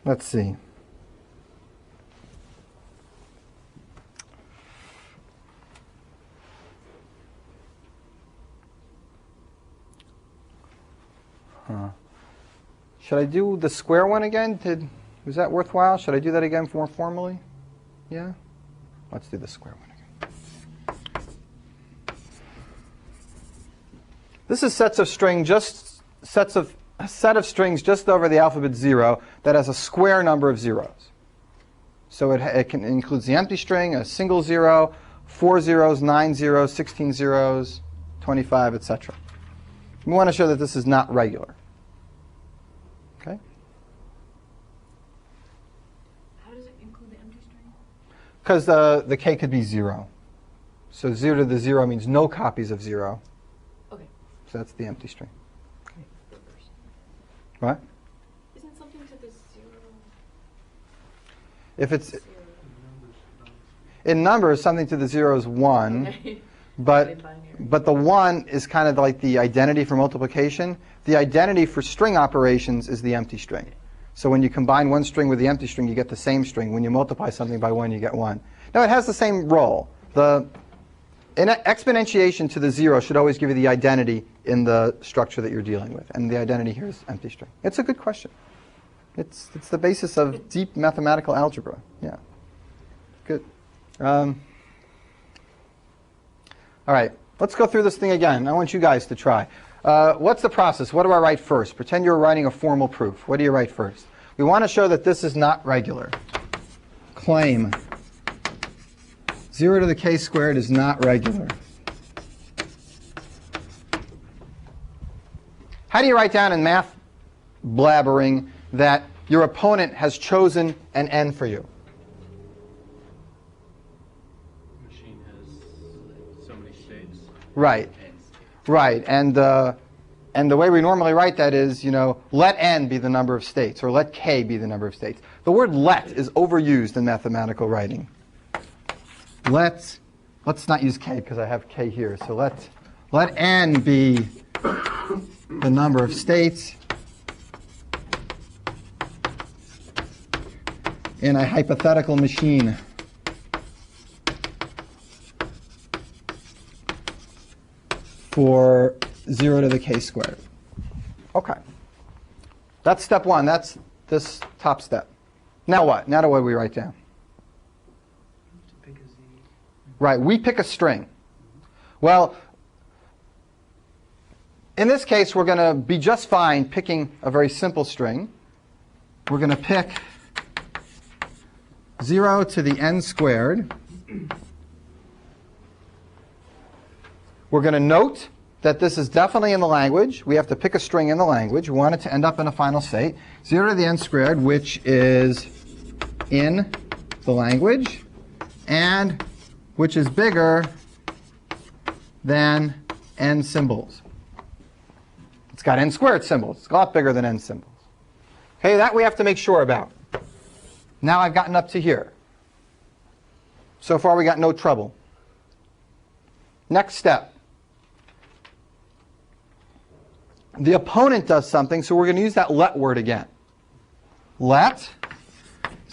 Let's see. Should I do the square one again? Was that worthwhile? Should I do that again more formally? Yeah? Let's do the square one again. This is a set of strings just over the alphabet 0 that has a square number of zeros. So it includes the empty string, a single 0, 4 zeros, 9 zeros, 16 zeros, 25, etc. We want to show that this is not regular. Okay? How does it include the empty string? Because the k could be 0. So 0 to the 0 means no copies of 0. Okay. So that's the empty string. What? Isn't something to the 0? If it's in numbers, something to the 0 is 1, Okay. but the 1 is kind of like the identity for multiplication. The identity for string operations is the empty string. So when you combine one string with the empty string, you get the same string. When you multiply something by 1, you get 1. Now it has the same role. In exponentiation to the 0 should always give you the identity in the structure that you're dealing with. And the identity here is empty string. It's a good question. It's the basis of deep mathematical algebra. Yeah. Good. All right. Let's go through this thing again. I want you guys to try. what's the process? What do I write first? Pretend you're writing a formal proof. What do you write first? We want to show that this is not regular. Claim 0 to the k squared is not regular. How do you write down in math blabbering that your opponent has chosen an n for you? The machine has so many states. Right. Right. And the way we normally write that is, let n be the number of states, or let k be the number of states. The word let is overused in mathematical writing. Let's not use k because I have k here. So let n be the number of states in a hypothetical machine. For 0 to the k squared. Okay. That's step one. That's this top step. Now what? Now what do we write down? Right, we pick a string. Well, in this case, we're going to be just fine picking a very simple string. We're going to pick 0 to the n squared. We're going to note that this is definitely in the language. We have to pick a string in the language. We want it to end up in a final state. 0 to the n squared, which is in the language, and which is bigger than n symbols. It's got n squared symbols. It's a lot bigger than n symbols. Okay, that we have to make sure about. Now I've gotten up to here. So far we got no trouble. Next step. The opponent does something, so we're going to use that let word again. Let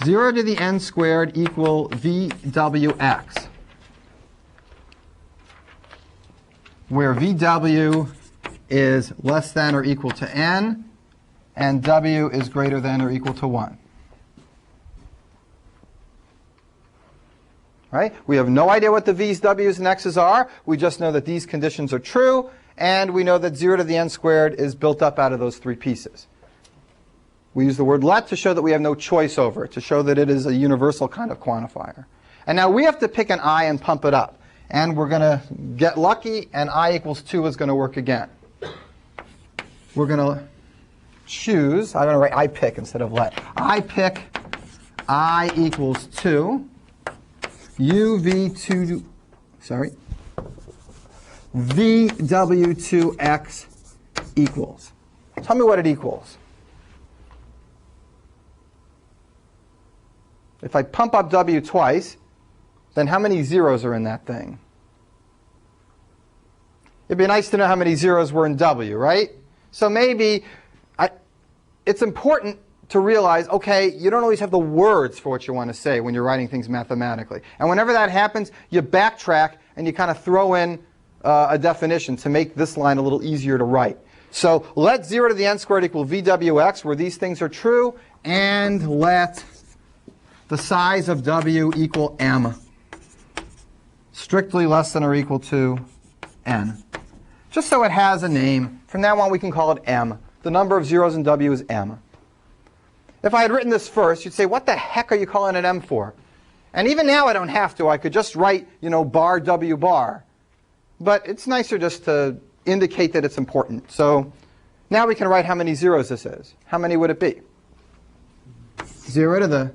0 to the n squared equal VWX, where VW is less than or equal to n, and W is greater than or equal to 1. Right? We have no idea what the V's, W's, and X's are. We just know that these conditions are true, and we know that 0 to the n squared is built up out of those three pieces. We use the word let to show that we have no choice over it, to show that it is a universal kind of quantifier. And now we have to pick an I and pump it up. And we're going to get lucky, and I equals 2 is going to work again. We're going to choose, I'm going to write I pick instead of let. I pick I equals 2. UV2, sorry, VW2X equals. Tell me what it equals. If I pump up W twice, then how many zeros are in that thing? It'd be nice to know how many zeros were in W, right? So maybe it's important to realize, okay, you don't always have the words for what you want to say when you're writing things mathematically. And whenever that happens, you backtrack and you kind of throw in a definition to make this line a little easier to write. So let 0 to the n squared equal VWX, where these things are true, and let the size of W equal m, strictly less than or equal to n. Just so it has a name. From now on, we can call it m. The number of zeros in W is m. If I had written this first, you'd say, what the heck are you calling it m for? And even now I don't have to. I could just write, bar W bar. But it's nicer just to indicate that it's important. So now we can write how many zeros this is. How many would it be? 0 to the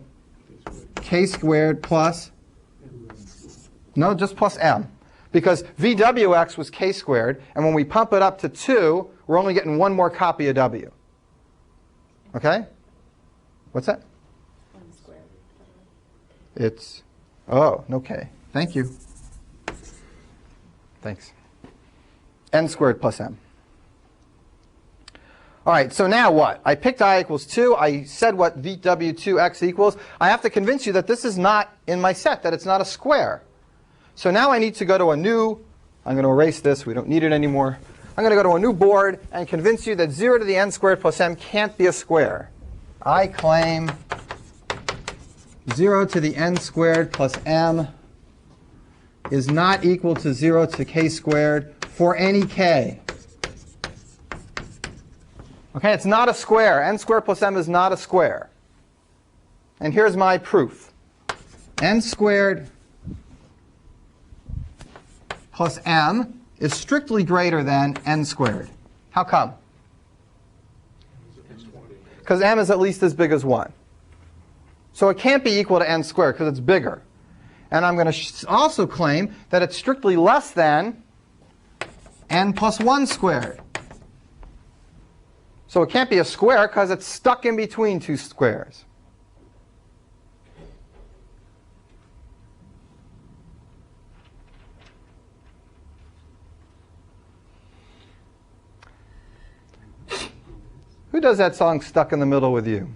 k squared plus, no, just plus m. Because VWX was k squared, and when we pump it up to 2, we're only getting one more copy of W. Okay? What's that? 1 squared. It's, oh, no k. Thank you. Thanks. N squared plus m. All right, so now what? I picked I equals 2. I said what VW2X equals. I have to convince you that this is not in my set, that it's not a square. So now I need to go to a new, I'm going to erase this. We don't need it anymore. I'm going to go to a new board and convince you that 0 to the n squared plus m can't be a square. I claim 0 to the n squared plus m is not equal to 0 to k squared for any k. Okay, it's not a square. N squared plus m is not a square. And here's my proof. N squared plus m is strictly greater than n squared. How come? Because m is at least as big as 1. So it can't be equal to n squared because it's bigger. And I'm going to also claim that it's strictly less than n plus 1 squared. So it can't be a square because it's stuck in between two squares. Who does that song Stuck in the Middle with You?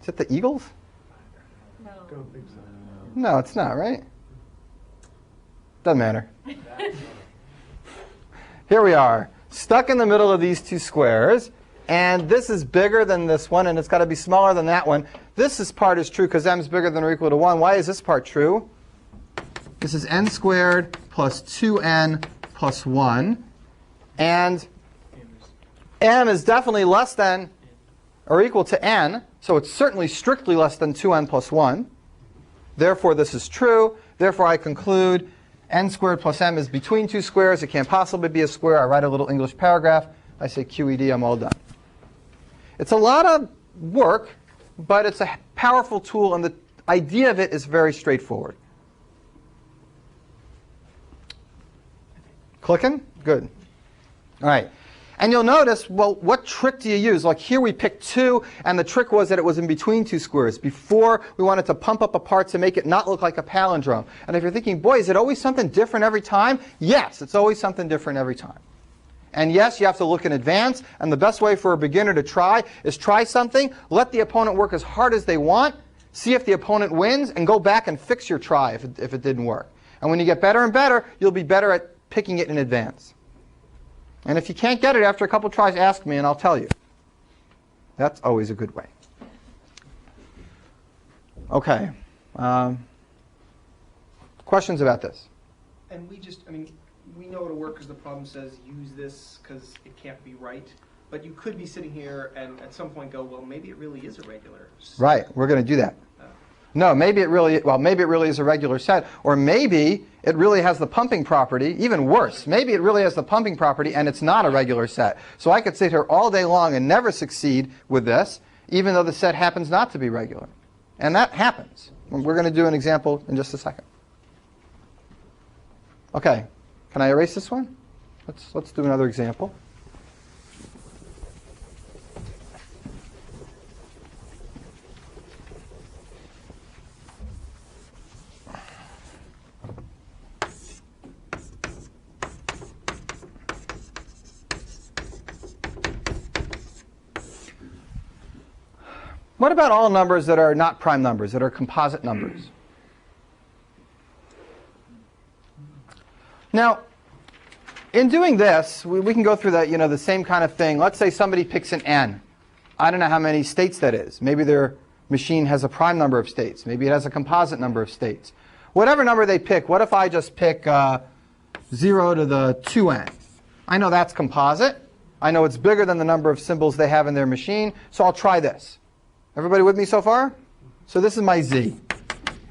Is it the Eagles? No. Don't think so. No, it's not, right? Doesn't matter. Here we are, stuck in the middle of these two squares. And this is bigger than this one, and it's got to be smaller than that one. This part is true because m is bigger than or equal to 1. Why is this part true? This is n squared plus 2n plus 1. And m is definitely less than or equal to n, so it's certainly strictly less than 2n plus 1. Therefore, this is true. Therefore, I conclude n squared plus m is between two squares. It can't possibly be a square. I write a little English paragraph. I say QED. I'm all done. It's a lot of work, but it's a powerful tool, and the idea of it is very straightforward. Clicking? Good. All right. And you'll notice, well, what trick do you use? Like here we picked 2, and the trick was that it was in between two squares. Before, we wanted to pump up a part to make it not look like a palindrome. And if you're thinking, boy, is it always something different every time? Yes, it's always something different every time. And yes, you have to look in advance, and the best way for a beginner to try is try something, let the opponent work as hard as they want, see if the opponent wins, and go back and fix your try if it didn't work. And when you get better and better, you'll be better at picking it in advance. And if you can't get it after a couple tries, ask me and I'll tell you. That's always a good way. Okay. Questions about this? And we know it'll work because the problem says use this because it can't be right. But you could be sitting here and at some point go, well, maybe it really is a regular set. Right. We're going to do that. No, maybe it really is a regular set, or maybe it really has the pumping property. Even worse, maybe it really has the pumping property and it's not a regular set. So I could sit here all day long and never succeed with this, even though the set happens not to be regular. And that happens. We're going to do an example in just a second. Okay, can I erase this one? Let's do another example. What about all numbers that are not prime numbers, that are composite numbers? Now, in doing this, we can go through that, the same kind of thing. Let's say somebody picks an n. I don't know how many states that is. Maybe their machine has a prime number of states. Maybe it has a composite number of states. Whatever number they pick, what if I just pick 0 to the 2n? I know that's composite. I know it's bigger than the number of symbols they have in their machine, so I'll try this. Everybody with me so far? So this is my z.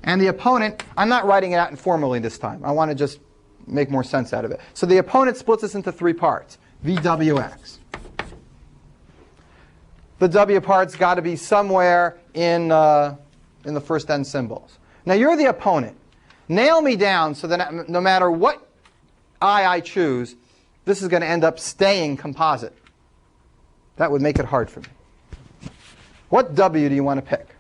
And the opponent, I'm not writing it out informally this time. I want to just make more sense out of it. So the opponent splits this into 3 parts, VWX. The W part's got to be somewhere in the first n symbols. Now you're the opponent. Nail me down so that no matter what I choose, this is going to end up staying composite. That would make it hard for me. What W do you want to pick?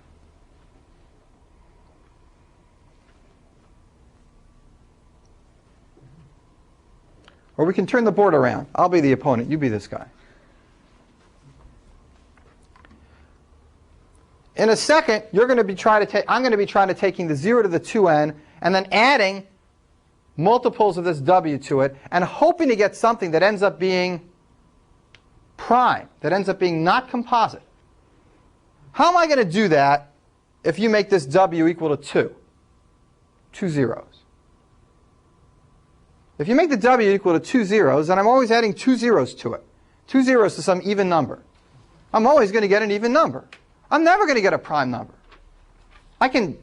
Or we can turn the board around. I'll be the opponent. You be this guy. In a second, I'm going to be trying to taking the 0 to the 2n and then adding multiples of this W to it and hoping to get something that ends up being prime, that ends up being not composite. How am I going to do that if you make this W equal to 2? 2 zeros. If you make the W equal to 2 zeros, then I'm always adding 2 zeros to it. 2 zeros to some even number. I'm always going to get an even number. I'm never going to get a prime number. I can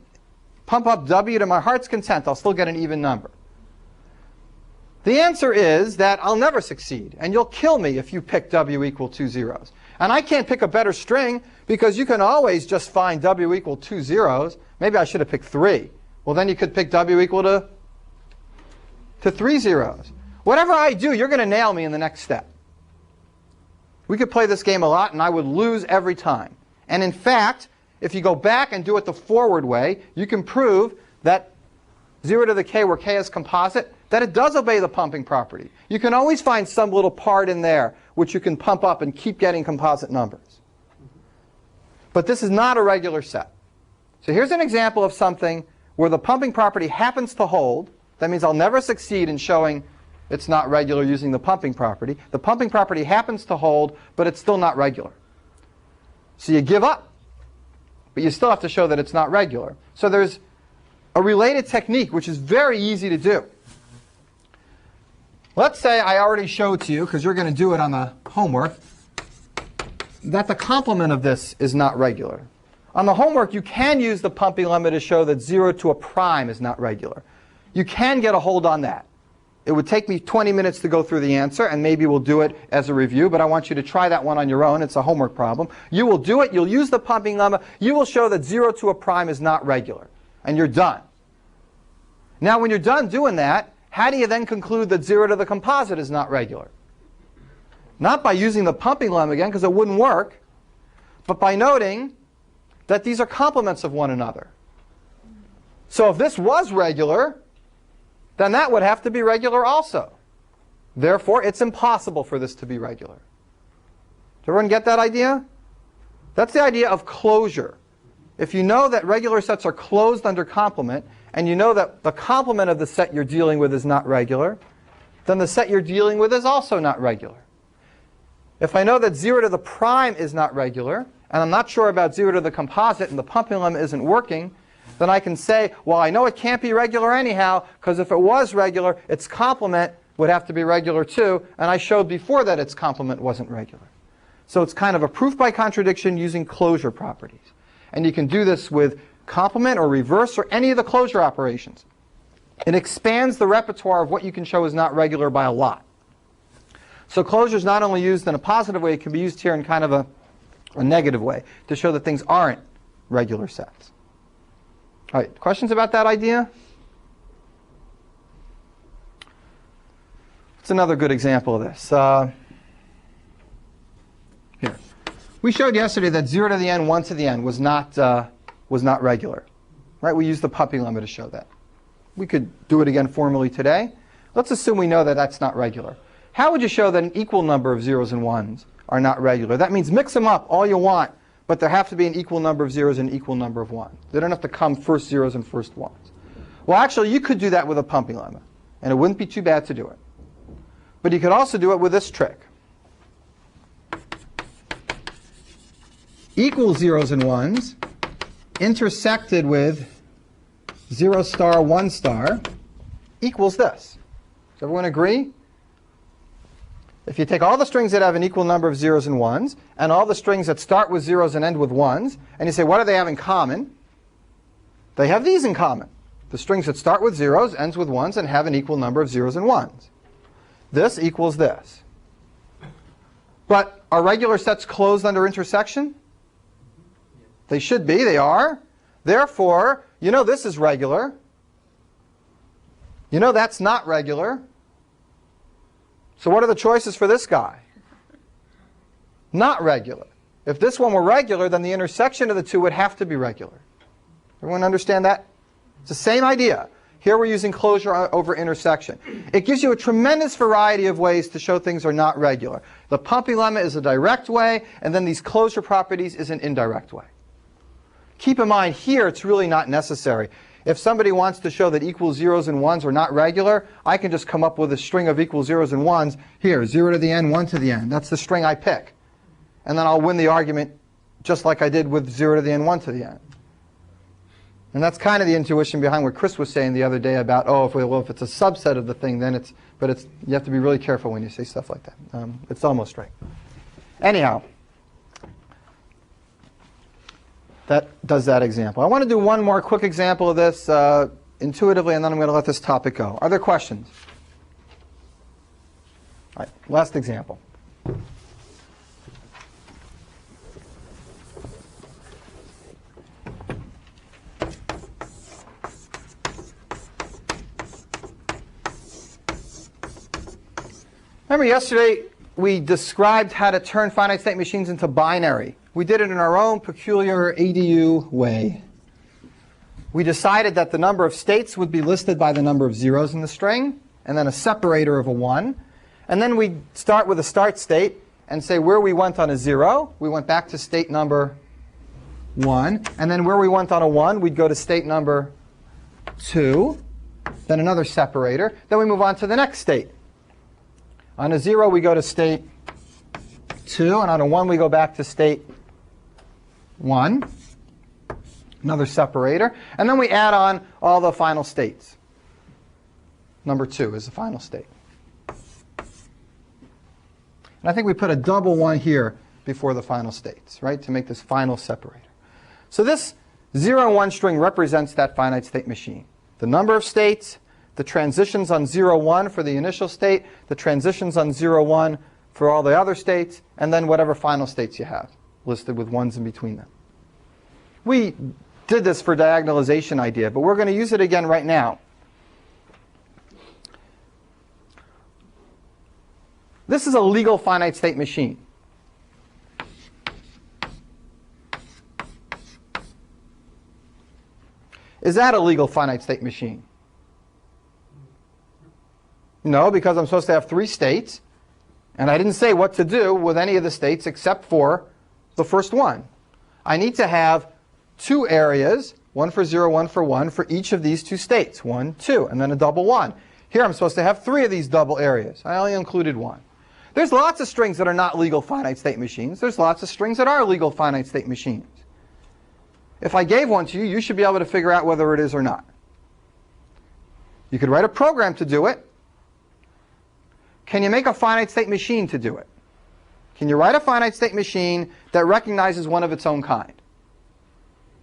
pump up W to my heart's content. I'll still get an even number. The answer is that I'll never succeed, and you'll kill me if you pick W equal 2 zeros. And I can't pick a better string because you can always just find W equal 2 zeros. Maybe I should have picked 3. Well, then you could pick W equal to 3 zeros. Whatever I do, you're going to nail me in the next step. We could play this game a lot, and I would lose every time. And in fact, if you go back and do it the forward way, you can prove that 0 to the k, where k is composite, that it does obey the pumping property. You can always find some little part in there which you can pump up and keep getting composite numbers. But this is not a regular set. So here's an example of something where the pumping property happens to hold. That means I'll never succeed in showing it's not regular using the pumping property. The pumping property happens to hold, but it's still not regular. So you give up. But you still have to show that it's not regular. So there's a related technique which is very easy to do. Let's say I already showed to you, because you're going to do it on the homework, that the complement of this is not regular. On the homework, you can use the pumping lemma to show that 0 to a prime is not regular. You can get a hold on that. It would take me 20 minutes to go through the answer, and maybe we'll do it as a review, but I want you to try that one on your own. It's a homework problem. You will do it. You'll use the pumping lemma. You will show that 0 to a prime is not regular, and you're done. Now, when you're done doing that, how do you then conclude that 0 to the composite is not regular? Not by using the pumping lemma again, because it wouldn't work, but by noting that these are complements of one another. So if this was regular, then that would have to be regular also. Therefore, it's impossible for this to be regular. Does everyone get that idea? That's the idea of closure. If you know that regular sets are closed under complement, and you know that the complement of the set you're dealing with is not regular, then the set you're dealing with is also not regular. If I know that 0 to the prime is not regular, and I'm not sure about 0 to the composite, and the pumping lemma isn't working, then I can say, well, I know it can't be regular anyhow, because if it was regular, its complement would have to be regular too, and I showed before that its complement wasn't regular. So it's kind of a proof by contradiction using closure properties. And you can do this with complement or reverse or any of the closure operations. It expands the repertoire of what you can show is not regular by a lot. So closure is not only used in a positive way, it can be used here in kind of a negative way to show that things aren't regular sets. All right, questions about that idea? What's another good example of this? Here. We showed yesterday that 0 to the n, 1 to the n was not regular. Right? We used the pumping lemma to show that. We could do it again formally today. Let's assume we know that that's not regular. How would you show that an equal number of zeros and ones are not regular? That means mix them up all you want, but there have to be an equal number of zeros and an equal number of ones. They don't have to come first zeros and first ones. Well, actually, you could do that with a pumping lemma, and it wouldn't be too bad to do it. But you could also do it with this trick. Equal zeros and ones intersected with 0 star 1 star equals this. Does everyone agree? If you take all the strings that have an equal number of zeros and ones, and all the strings that start with zeros and end with ones, and you say, what do they have in common? They have these in common. The strings that start with zeros, ends with ones, and have an equal number of zeros and ones. This equals this. But are regular sets closed under intersection? They should be. They are. Therefore, you know this is regular. You know that's not regular. So what are the choices for this guy? Not regular. If this one were regular, then the intersection of the two would have to be regular. Everyone understand that? It's the same idea. Here we're using closure over intersection. It gives you a tremendous variety of ways to show things are not regular. The pumping lemma is a direct way, and then these closure properties is an indirect way. Keep in mind, here it's really not necessary. If somebody wants to show that equal zeros and ones are not regular, I can just come up with a string of equal zeros and ones. Here, 0 to the n, 1 to the n. That's the string I pick. And then I'll win the argument just like I did with 0 to the n, 1 to the n. And that's kind of the intuition behind what Chris was saying the other day about, oh, if it's a subset of the thing, then you have to be really careful when you say stuff like that. It's almost right. Anyhow, that does that example. I want to do one more quick example of this intuitively, and then I'm going to let this topic go. Are there questions? All right, last example. Remember yesterday we described how to turn finite state machines into binary. We did it in our own peculiar ADU way. We decided that the number of states would be listed by the number of zeros in the string, and then a separator of a 1. And then we start with a start state and say where we went on a 0, we went back to state number 1. And then where we went on a 1, we'd go to state number 2, then another separator. Then we move on to the next state. On a 0, we go to state 2, and on a 1, we go back to state 1. Another separator. And then we add on all the final states. Number 2 is the final state. And I think we put a double 1 here before the final states, right, to make this final separator. So this 0 and 1 string represents that finite state machine. The number of states, the transitions on 0, 1 for the initial state, the transitions on 0, 1 for all the other states, and then whatever final states you have listed with 1s in between them. We did this for diagonalization idea, but we're going to use it again right now. This is a legal finite state machine. Is that a legal finite state machine? No, because I'm supposed to have 3 states, and I didn't say what to do with any of the states except for the first one. I need to have 2 areas, 1 for 0, 1 for 1, for each of these 2 states. 1, 2, and then a double 1. Here I'm supposed to have 3 of these double areas. I only included 1. There's lots of strings that are not legal finite state machines. There's lots of strings that are legal finite state machines. If I gave one to you, you should be able to figure out whether it is or not. You could write a program to do it. Can you make a finite state machine to do it? Can you write a finite state machine that recognizes one of its own kind?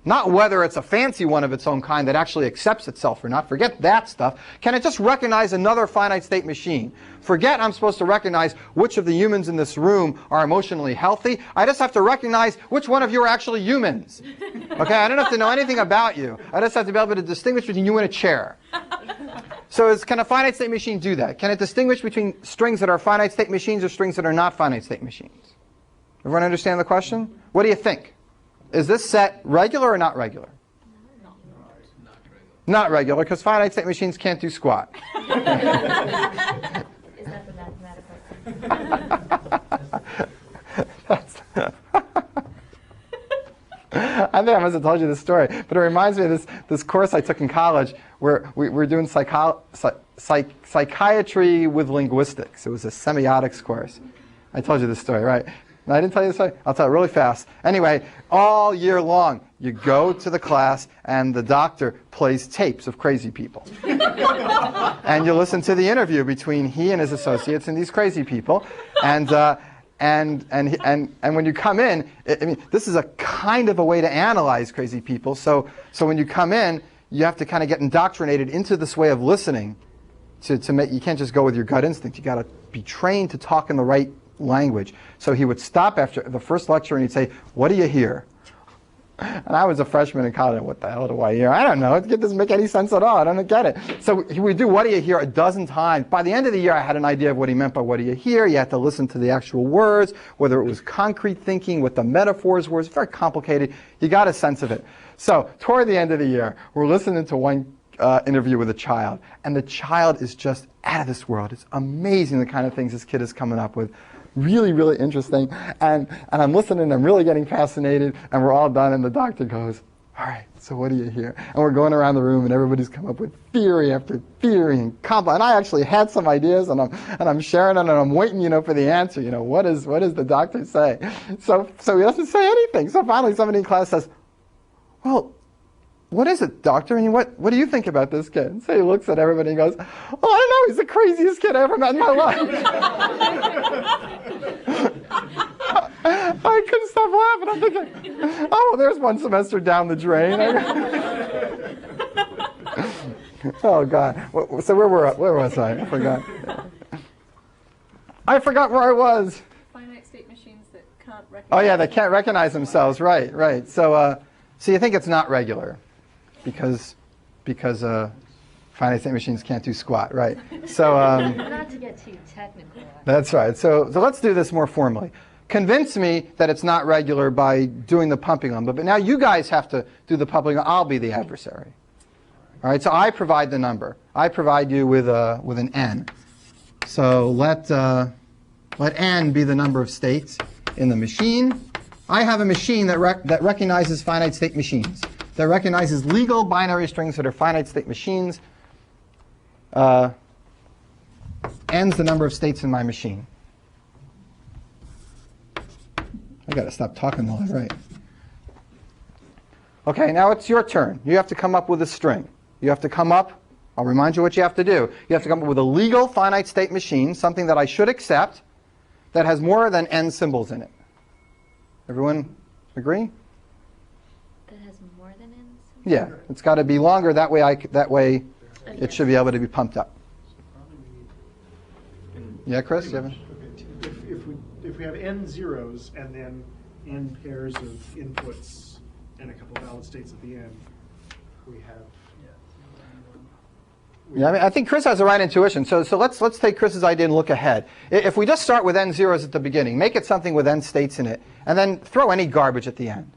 Not whether it's a fancy one of its own kind that actually accepts itself or not. Forget that stuff. Can it just recognize another finite state machine? Forget I'm supposed to recognize which of the humans in this room are emotionally healthy. I just have to recognize which one of you are actually humans. Okay, I don't have to know anything about you. I just have to be able to distinguish between you and a chair. So can a finite state machine do that? Can it distinguish between strings that are finite state machines or strings that are not finite state machines? Everyone understand the question? What do you think? Is this set regular or not regular? Not regular, because finite state machines can't do squat. Is that the mathematical? I think I must have told you this story, but it reminds me of this course I took in college where we were doing psychiatry with linguistics. It was a semiotics course. I told you this story, right? No, I didn't tell you this story? I'll tell it really fast. Anyway, all year long, you go to the class and the doctor plays tapes of crazy people. And you listen to the interview between he and his associates and these crazy people. And when you come in, I mean, this is a kind of a way to analyze crazy people. So when you come in, you have to kind of get indoctrinated into this way of listening to make, you can't just go with your gut instinct. You got to be trained to talk in the right language. So he would stop after the first lecture and he'd say, "What do you hear?" And I was a freshman in college. What the hell do I hear? I don't know. It doesn't make any sense at all. I don't get it. So he would do "What do you hear?" a dozen times. By the end of the year, I had an idea of what he meant by "what do you hear." You had to listen to the actual words, whether it was concrete thinking, what the metaphors were. It's very complicated. You got a sense of it. So toward the end of the year, we're listening to one interview with a child, and the child is just out of this world. It's amazing the kind of things this kid is coming up with. Really, really interesting. And I'm listening, and I'm really getting fascinated, and we're all done, and the doctor goes, "All right, so what do you hear?" And we're going around the room, and everybody's come up with theory after theory and and I actually had some ideas, and I'm sharing them, and I'm waiting, for the answer. What does the doctor say? So he doesn't say anything. So finally, somebody in class says, "Well, what is it, doctor? And what do you think about this kid? So he looks at everybody and goes, oh, I don't know, he's the craziest kid I ever met in my life. I couldn't stop laughing. I'm thinking, oh, there's one semester down the drain. Oh, God. So where was I? I forgot. I forgot where I was. Finite state machines that can't recognize. Oh, yeah, they can't recognize themselves. Right, right. So you think it's not regular because finite state machines can't do squat, right? So Not to get too technical. that's right. So let's do this more formally. Convince me that it's not regular by doing the pumping on, but now you guys have to do the pumping. I'll be the adversary. All right. So I provide the number. I provide you with an n. So let n be the number of states in the machine. I have a machine that recognizes finite state machines, that recognizes legal binary strings that are finite state machines. N's the number of states in my machine. I got to stop talking while I write. Okay, now it's your turn. You have to come up with a string. You have to come up, I'll remind you what you have to do. You have to come up with a legal finite state machine, something that I should accept, that has more than n symbols in it. Everyone agree? That has more than n? Yeah, it's got to be longer. That way it should be able to be pumped up. Yeah, Chris? You have a- If we have n zeros and then n pairs of inputs and a couple valid states at the end, we have. Yeah, I mean, I think Chris has the right intuition. So let's take Chris's idea and look ahead. If we just start with n zeros at the beginning, make it something with n states in it, and then throw any garbage at the end.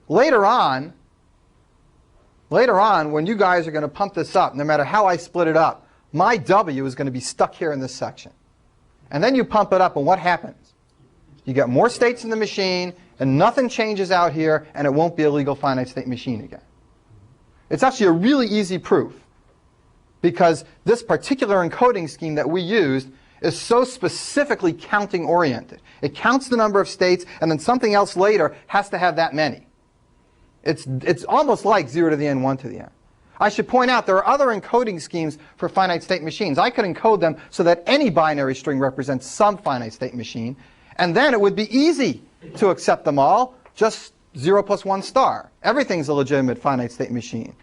Later on, when you guys are going to pump this up, no matter how I split it up, my W is going to be stuck here in this section. And then you pump it up, and what happens? You get more states in the machine, and nothing changes out here, and it won't be a legal finite state machine again. It's actually a really easy proof, because this particular encoding scheme that we used is so specifically counting oriented. It counts the number of states, and then something else later has to have that many. It's almost like 0 to the n, 1 to the n. I should point out there are other encoding schemes for finite state machines. I could encode them so that any binary string represents some finite state machine, and then it would be easy to accept them all, just 0 plus 1 star. Everything's a legitimate finite state machine.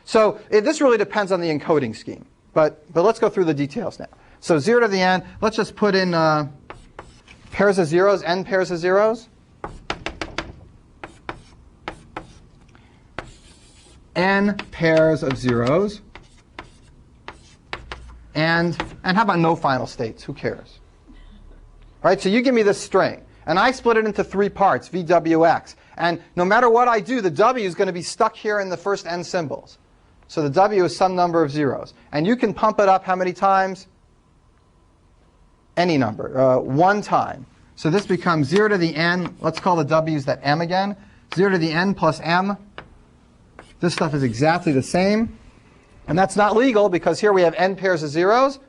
So this really depends on the encoding scheme. But let's go through the details now. So 0 to the n, let's just put in pairs of zeros, n pairs of zeros. N pairs of zeros. And how about no final states? Who cares? All right, so you give me this string. And I split it into 3 parts, VWX. And no matter what I do, the W is going to be stuck here in the first n symbols. So the W is some number of zeros. And you can pump it up how many times? Any number, 1 time. So this becomes 0 to the n. Let's call the W's that m again. 0 to the n plus m. This stuff is exactly the same. And that's not legal because here we have n pairs of zeros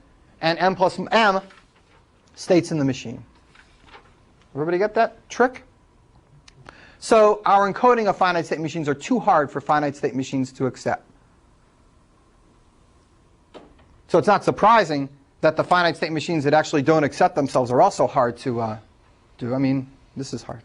and m plus m states in the machine. Everybody get that trick? So our encoding of finite state machines are too hard for finite state machines to accept. So it's not surprising that the finite state machines that actually don't accept themselves are also hard to do. I mean, this is hard.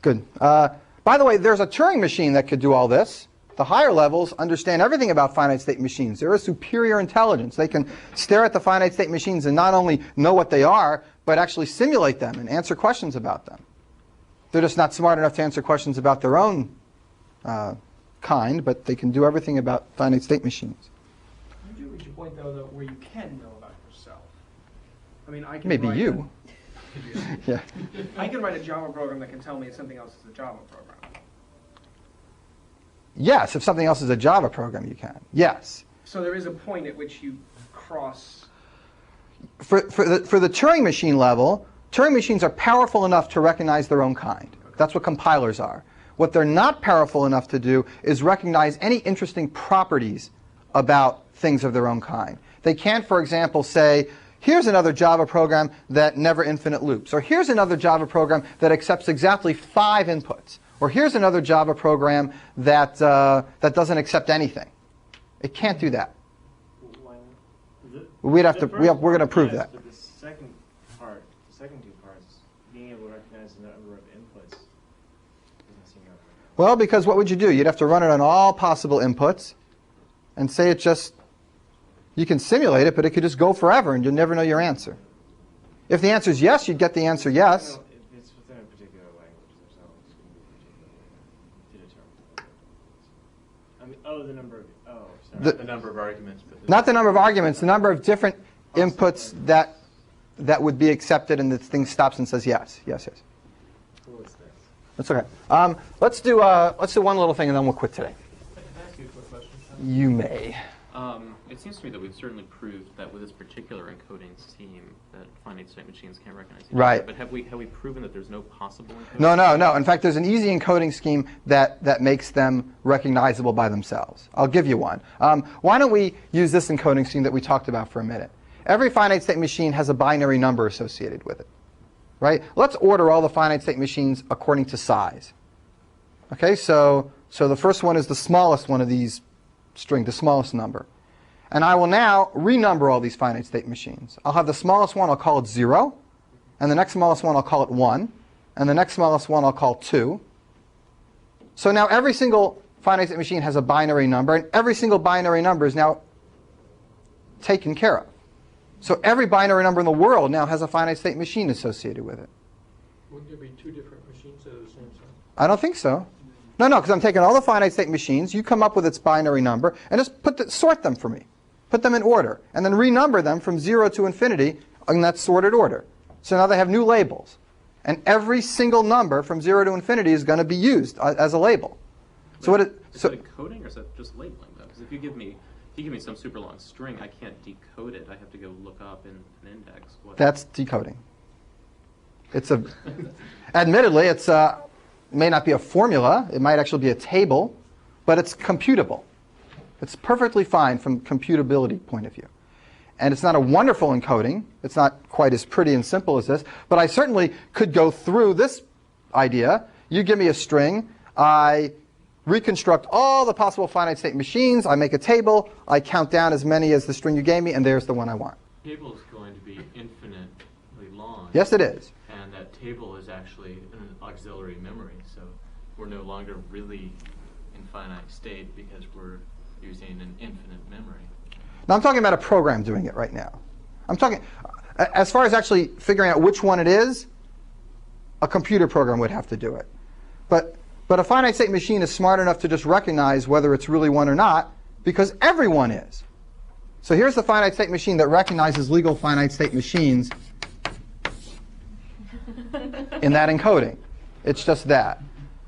Good. By the way, there's a Turing machine that could do all this. The higher levels understand everything about finite state machines. They're a superior intelligence. They can stare at the finite state machines and not only know what they are, but actually simulate them and answer questions about them. They're just not smart enough to answer questions about their own kind, but they can do everything about finite state machines. You do reach a point, though, where you can know about yourself. I mean, I can Maybe write you. Yeah. I can write a Java program that can tell me if something else is a Java program. Yes, if something else is a Java program, you can. Yes. So there is a point at which you cross. For the Turing machine level, Turing machines are powerful enough to recognize their own kind. That's what compilers are. What they're not powerful enough to do is recognize any interesting properties about things of their own kind. They can't, for example, say, here's another Java program that never infinite loops, or here's another Java program that accepts exactly 5 inputs, Or here's another Java program that, that doesn't accept anything. It can't do that. We'd have to, we're going to prove that. But the second part, the second two parts, being able to recognize the number of inputs, doesn't seem right. Well, because what would you do? You'd have to run it on all possible inputs and say it just, you can simulate it, but it could just go forever and you'll never know your answer. If the answer is yes, you'd get the answer yes. No, it's within a particular language. There's no it's going to be particular to determine. I mean, oh, the number of, oh, sorry. The- The number of arguments. But Not the number of arguments, the number of different inputs that would be accepted, and the thing stops and says yes, yes, yes. Who is this? That's okay. Let's do one little thing and then we'll quit today. Can I ask you a quick question? You may. It seems to me that we've certainly proved that with this particular encoding scheme that finite state machines can't recognize each Right. other. But have we proven that there's no possible encoding? No. In fact, there's an easy encoding scheme that makes them recognizable by themselves. I'll give you one. Why don't we use this encoding scheme that we talked about for a minute? Every finite state machine has a binary number associated with it, right? Let's order all the finite state machines according to size. Okay, so the first one is the smallest one of these string, the smallest number. And I will now renumber all these finite state machines. I'll have the smallest one, I'll call it 0. And the next smallest one, I'll call it 1. And the next smallest one, I'll call 2. So now every single finite state machine has a binary number, and every single binary number is now taken care of. So every binary number in the world now has a finite state machine associated with it. Wouldn't there be two different machines that are the same size? I don't think so. No, because I'm taking all the finite state machines, you come up with its binary number, and just sort them for me. Put them in order, and then renumber them from 0 to infinity in that sorted order. So now they have new labels. And every single number from 0 to infinity is going to be used as a label. So Is that encoding or is that just labeling though? Because if you give me some super long string, I can't decode it. I have to go look up in an index. That's decoding. Admittedly, it's may not be a formula. It might actually be a table, but it's computable. It's perfectly fine from computability point of view. And it's not a wonderful encoding. It's not quite as pretty and simple as this. But I certainly could go through this idea. You give me a string. I reconstruct all the possible finite state machines. I make a table. I count down as many as the string you gave me, and there's the one I want. The table is going to be infinitely long. Yes, it is. And that table is actually an auxiliary memory. So we're no longer really in finite state because we're using an infinite memory. Now, I'm talking about a program doing it right now. I'm talking, as far as actually figuring out which one it is, a computer program would have to do it. But a finite state machine is smart enough to just recognize whether it's really one or not, because everyone is. So here's the finite state machine that recognizes legal finite state machines in that encoding. It's just that,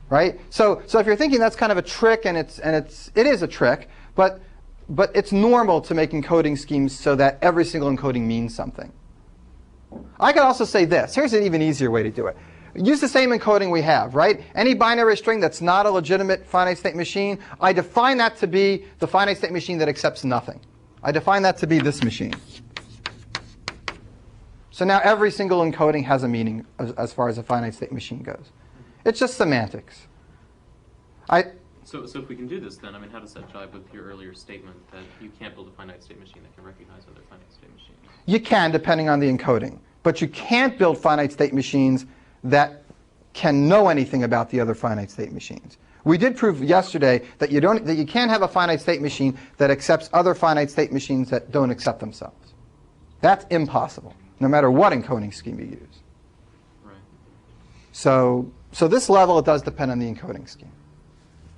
right? So if you're thinking that's kind of a trick, and it is a trick, but it's normal to make encoding schemes so that every single encoding means something. I could also say this. Here's an even easier way to do it. Use the same encoding we have, right? Any binary string that's not a legitimate finite state machine, I define that to be the finite state machine that accepts nothing. I define that to be this machine. So now every single encoding has a meaning as far as a finite state machine goes. It's just semantics. So if we can do this, then, I mean, how does that jive with your earlier statement that you can't build a finite state machine that can recognize other finite state machines? You can, depending on the encoding. But you can't build finite state machines that can know anything about the other finite state machines. We did prove yesterday that you can't have a finite state machine that accepts other finite state machines that don't accept themselves. That's impossible, no matter what encoding scheme you use. Right. So this level, it does depend on the encoding scheme.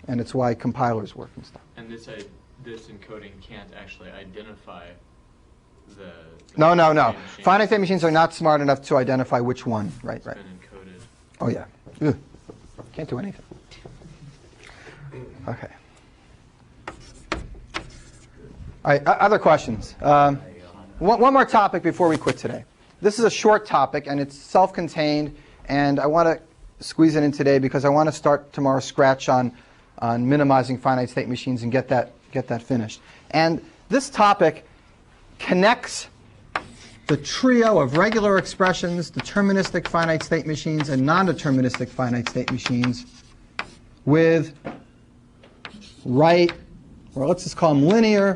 And it's why compilers work and stuff. And this encoding can't actually identify the No. machine Finite state machines are not smart enough to identify which one. Right. that's been encoded. Oh, yeah. Ugh. Can't do anything. Okay. All right, other questions? One more topic before we quit today. This is a short topic, and it's self-contained, and I want to squeeze it in today because I want to start tomorrow scratch on minimizing finite state machines and get that finished. And this topic connects the trio of regular expressions, deterministic finite state machines, and non-deterministic finite state machines with right, or let's just call them linear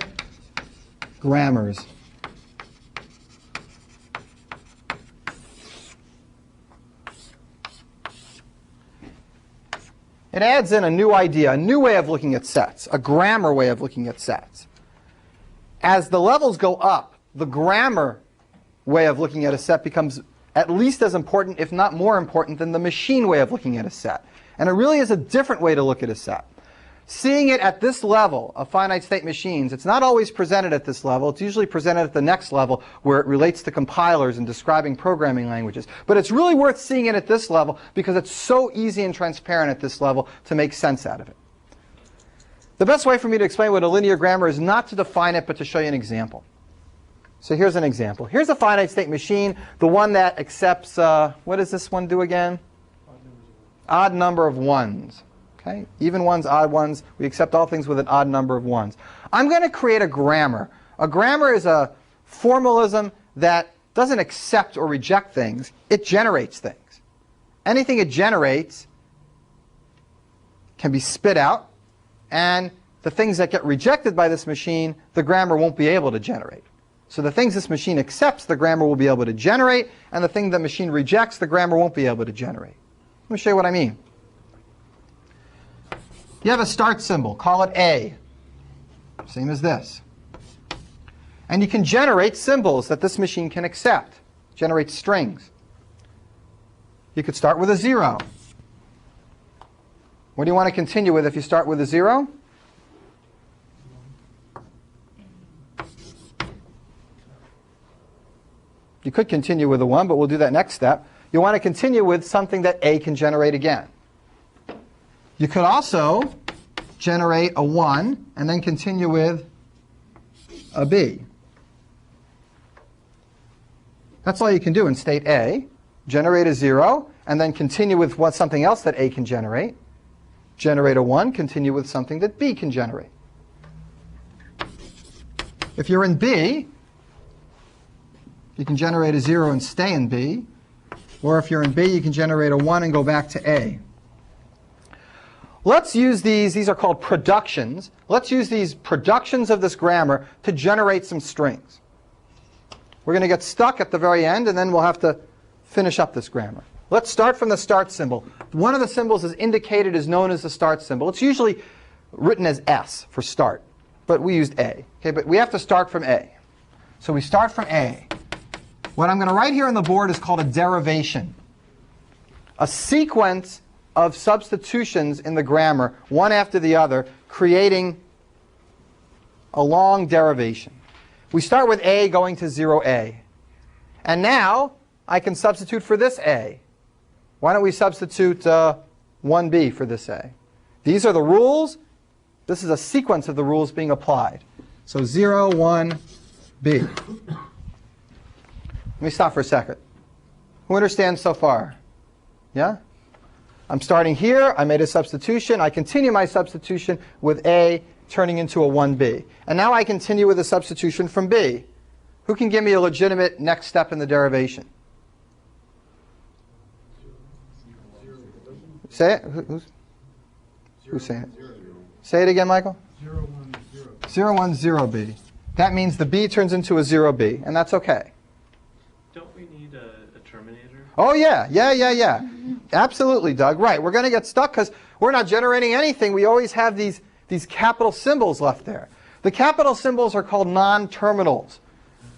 grammars. It adds in a new idea, a new way of looking at sets, a grammar way of looking at sets. As the levels go up, the grammar way of looking at a set becomes at least as important, if not more important, than the machine way of looking at a set. And it really is a different way to look at a set. Seeing it at this level of finite state machines, it's not always presented at this level. It's usually presented at the next level where it relates to compilers and describing programming languages. But it's really worth seeing it at this level because it's so easy and transparent at this level to make sense out of it. The best way for me to explain what a linear grammar is not to define it, but to show you an example. So here's an example. Here's a finite state machine, the one that accepts, what does this one do again? Odd number of ones. Okay? Even ones, odd ones. We accept all things with an odd number of ones. I'm going to create a grammar. A grammar is a formalism that doesn't accept or reject things. It generates things. Anything it generates can be spit out, and the things that get rejected by this machine, the grammar won't be able to generate. So the things this machine accepts, the grammar will be able to generate, and the thing the machine rejects, the grammar won't be able to generate. Let me show you what I mean. You have a start symbol. Call it A. Same as this. And you can generate symbols that this machine can accept. Generate strings. You could start with a 0. What do you want to continue with if you start with a 0? You could continue with a 1, but we'll do that next step. You want to continue with something that A can generate again. You could also generate a 1 and then continue with a B. That's all you can do in state A. Generate a 0 and then continue with something else that A can generate. Generate a 1, continue with something that B can generate. If you're in B, you can generate a 0 and stay in B. Or if you're in B, you can generate a 1 and go back to A. Let's use these are called productions. Let's use these productions of this grammar to generate some strings. We're going to get stuck at the very end, and then we'll have to finish up this grammar. Let's start from the start symbol. One of the symbols is indicated as known as the start symbol. It's usually written as S for start, but we used A. Okay, but we have to start from A. So we start from A. What I'm going to write here on the board is called a derivation. A sequence of substitutions in the grammar, one after the other, creating a long derivation. We start with A going to 0A. And now I can substitute for this A. Why don't we substitute 1B for this A? These are the rules. This is a sequence of the rules being applied. So 0, 1, B. Let me stop for a second. Who understands so far? Yeah? I'm starting here. I made a substitution. I continue my substitution with A turning into a 1B. And now I continue with a substitution from B. Who can give me a legitimate next step in the derivation? Say it. Who's saying it? Say it again, Michael. 0, 1, 0. 0, 1, 0B. That means the B turns into a 0B, and that's okay. Don't we need a terminator? Oh, yeah. Absolutely, Doug. Right. We're going to get stuck because we're not generating anything. We always have these capital symbols left there. The capital symbols are called non-terminals.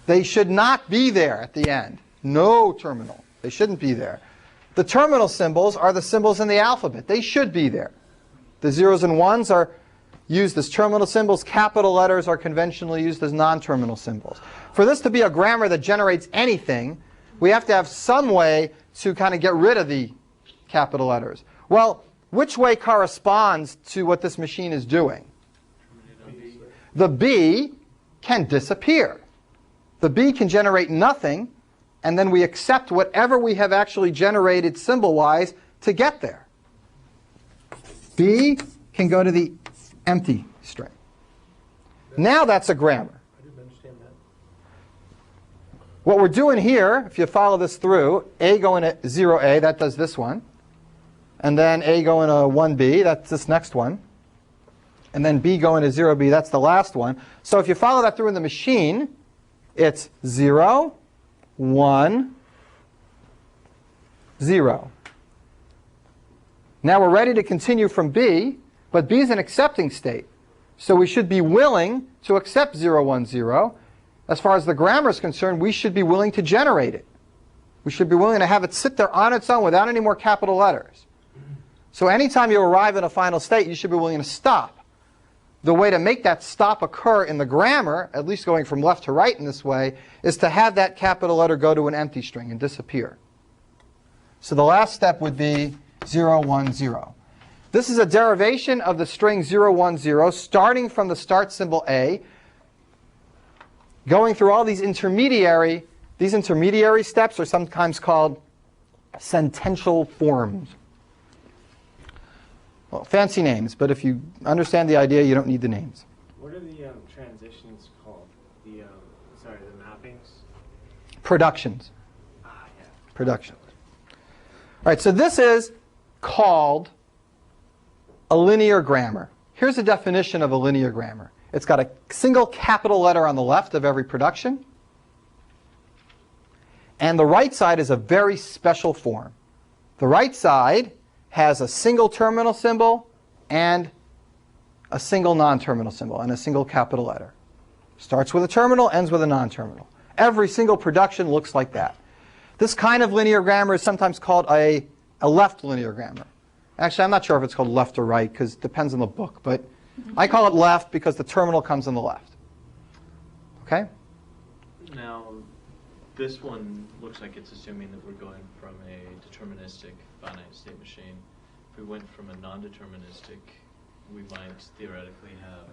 They should not be there at the end. No terminal. They shouldn't be there. The terminal symbols are the symbols in the alphabet. They should be there. The 0s and 1s are used as terminal symbols. Capital letters are conventionally used as non-terminal symbols. For this to be a grammar that generates anything, we have to have some way to kind of get rid of the capital letters. Well, which way corresponds to what this machine is doing? The B can disappear. The B can generate nothing, and then we accept whatever we have actually generated symbol-wise to get there. B can go to the empty string. Now that's a grammar. I didn't understand that. What we're doing here, if you follow this through, A going to 0A, that does this one. and then A going to 1B, that's this next one, and then B going to 0B, that's the last one. So if you follow that through in the machine, it's 0, 1, 0. Now we're ready to continue from B, but B is an accepting state. So we should be willing to accept 0, 1, 0. As far as the grammar is concerned, we should be willing to generate it. We should be willing to have it sit there on its own without any more capital letters. So anytime you arrive at a final state, you should be willing to stop. The way to make that stop occur in the grammar, at least going from left to right in this way, is to have that capital letter go to an empty string and disappear. So the last step would be 0, 1, 0. This is a derivation of the string 0, 1, 0, starting from the start symbol A, going through all these intermediary steps are sometimes called sentential forms. Well, fancy names, but if you understand the idea, you don't need the names. What are the transitions called? The mappings? Productions. Ah, yeah. Productions. All right, so this is called a linear grammar. Here's a definition of a linear grammar. It's got a single capital letter on the left of every production. And the right side is a very special form. The right side has a single terminal symbol and a single non-terminal symbol and a single capital letter. Starts with a terminal, ends with a non-terminal. Every single production looks like that. This kind of linear grammar is sometimes called a left linear grammar. Actually, I'm not sure if it's called left or right because it depends on the book, but I call it left because the terminal comes on the left. Okay? Now, this one looks like it's assuming that we're going from a deterministic finite state machine. If we went from a non-deterministic, we might theoretically have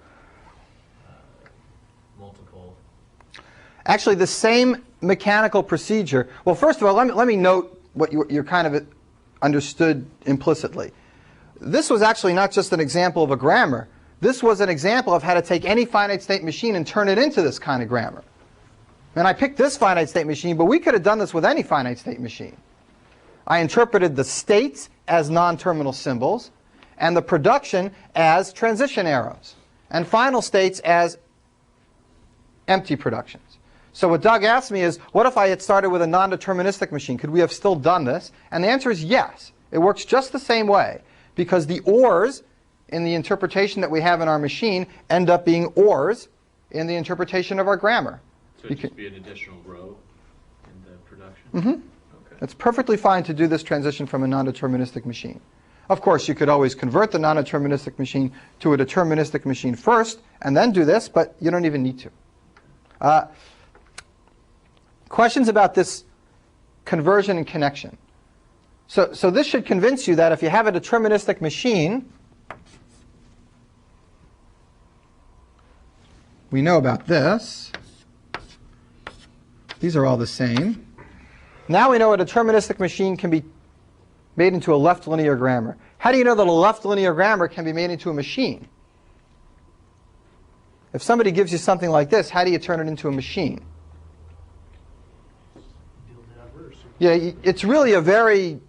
multiple. Actually, the same mechanical procedure. Well, first of all, let me note what you're kind of understood implicitly. This was actually not just an example of a grammar. This was an example of how to take any finite state machine and turn it into this kind of grammar. And I picked this finite state machine, but we could have done this with any finite state machine. I interpreted the states as non-terminal symbols, and the production as transition arrows, and final states as empty productions. So what Doug asked me is, what if I had started with a non-deterministic machine? Could we have still done this? And the answer is yes. It works just the same way, because the ORs in the interpretation that we have in our machine end up being ORs in the interpretation of our grammar. So it'd just be an additional row in the production? Mm-hmm. Okay. It's perfectly fine to do this transition from a non-deterministic machine. Of course, you could always convert the non-deterministic machine to a deterministic machine first and then do this, but you don't even need to. Questions about this conversion and connection? So this should convince you that if you have a deterministic machine, we know about this. These are all the same. Now we know a deterministic machine can be made into a left linear grammar. How do you know that a left linear grammar can be made into a machine? If somebody gives you something like this, how do you turn it into a machine? Yeah, it's really a very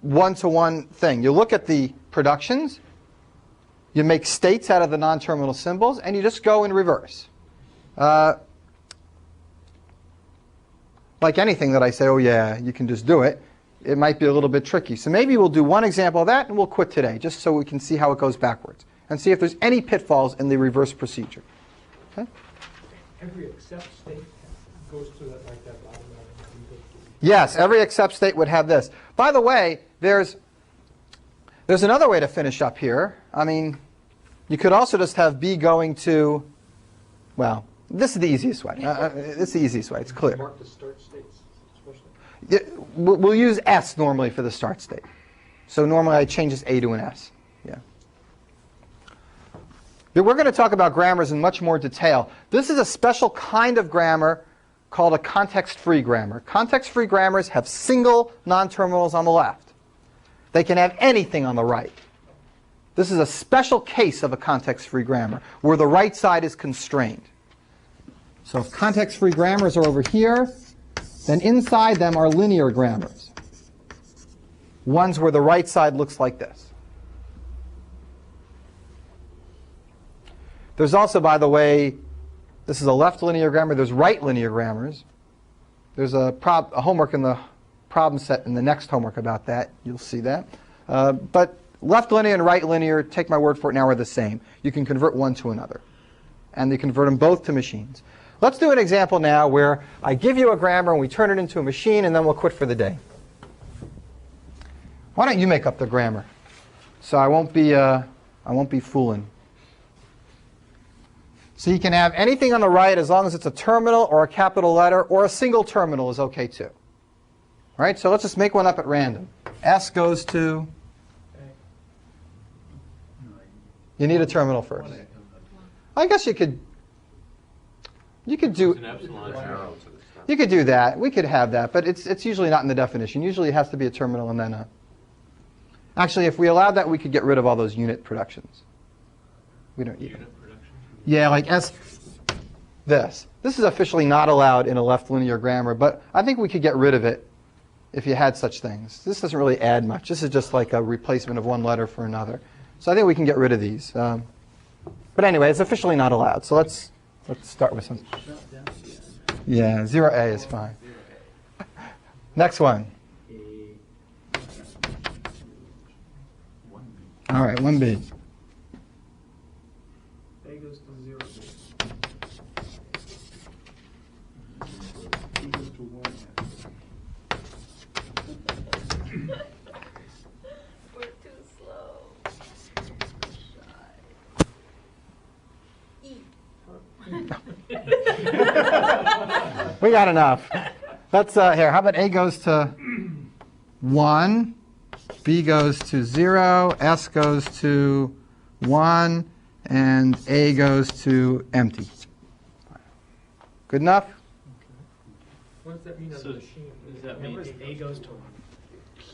one-to-one thing. You look at the productions, you make states out of the non-terminal symbols, and you just go in reverse. Like anything that I say, oh yeah, you can just do it, it might be a little bit tricky. So maybe we'll do one example of that and we'll quit today, just so we can see how it goes backwards and see if there's any pitfalls in the reverse procedure. Okay? Every except state goes through that like that. Yes, every except state would have this. By the way, there's another way to finish up here. I mean, you could also just have B going to, well, this is the easiest way. This is the easiest way. It's clear. Mark the start states. Yeah, we'll use S normally for the start state. So normally I change this A to an S. Yeah. But we're going to talk about grammars in much more detail. This is a special kind of grammar called a context-free grammar. Context-free grammars have single non-terminals on the left. They can have anything on the right. This is a special case of a context-free grammar where the right side is constrained. So if context-free grammars are over here, then inside them are linear grammars. ones where the right side looks like this. There's also, by the way, this is a left linear grammar. There's right linear grammars. There's a homework in the problem set in the next homework about that. You'll see that. But left linear and right linear, take my word for it, now are the same. You can convert one to another. And they convert them both to machines. Let's do an example now where I give you a grammar and we turn it into a machine, and then we'll quit for the day. Why don't you make up the grammar? So I won't be fooling. So you can have anything on the right as long as it's a terminal or a capital letter, or a single terminal is OK too. All right, so let's just make one up at random. S goes to... You need a terminal first. I guess you could do... An epsilon. You could do that. We could have that, but it's usually not in the definition. Usually it has to be a terminal and then a... Actually, if we allowed that, we could get rid of all those unit productions. We don't need them. Unit production. Yeah, like this. This is officially not allowed in a left linear grammar, but I think we could get rid of it if you had such things. This doesn't really add much. This is just like a replacement of one letter for another. So I think we can get rid of these. But anyway, it's officially not allowed. So let's start with some. Yeah, 0A is fine. Next one. All right, 1B. A goes to 0. B goes to 1. We're too slow. E. We got enough. Let's here. How about A goes to 1, B goes to 0, S goes to 1, and A goes to empty. Good enough? What does that mean on So the machine? does that mean A goes to 1?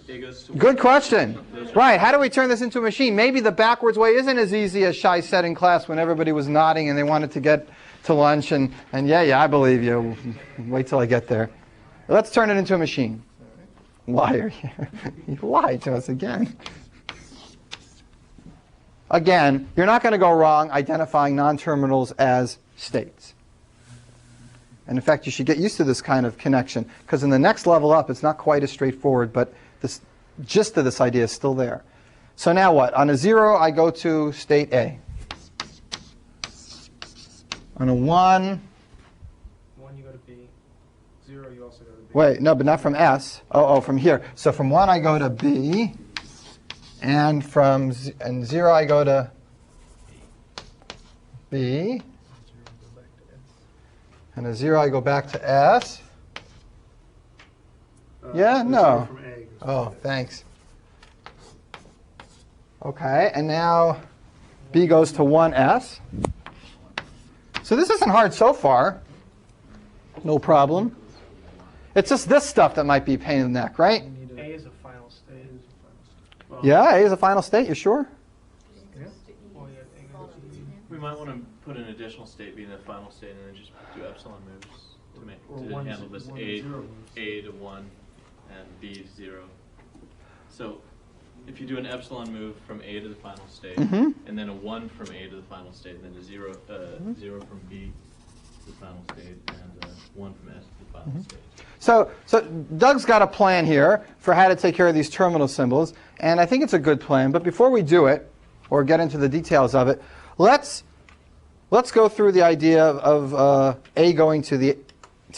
A goes to Good question. Right, how do we turn this into a machine? Maybe the backwards way isn't as easy as Shai said in class when everybody was nodding and they wanted to get to lunch. And yeah, I believe you. Wait till I get there. Let's turn it into a machine. Liar. You lied to us again. Again, you're not going to go wrong identifying non-terminals as states. And in fact, you should get used to this kind of connection, because in the next level up, it's not quite as straightforward, but the gist of this idea is still there. So now what? On a 0, I go to state A. On a 1, 1, you go to B. 0, you also go to B. wait, no, but not from S. Oh, from here. So from 1, I go to B, and from 0, I go to B. And a 0, I go back to S. Yeah, The no. 0 from A goes to Oh, A. thanks. Okay, and now B goes to 1S. So this isn't hard so far. No problem. It's just this stuff that might be a pain in the neck, right? A is a final state. Yeah, A is a final state, you sure? Yeah. Oh, yeah, A goes to E. We might want to put an additional state being the final state, and then just do epsilon moves Or to one handle this one A, zero moves. A to 1 and B 0. So if you do an epsilon move from A to the final state, Mhm. and then a 1 from A to the final state, and then a 0, 0 from B to the final state, and 1 from S to the final state. So Doug's got a plan here for how to take care of these terminal symbols, and I think it's a good plan. But before we do it, or get into the details of it, let's go through the idea of A going to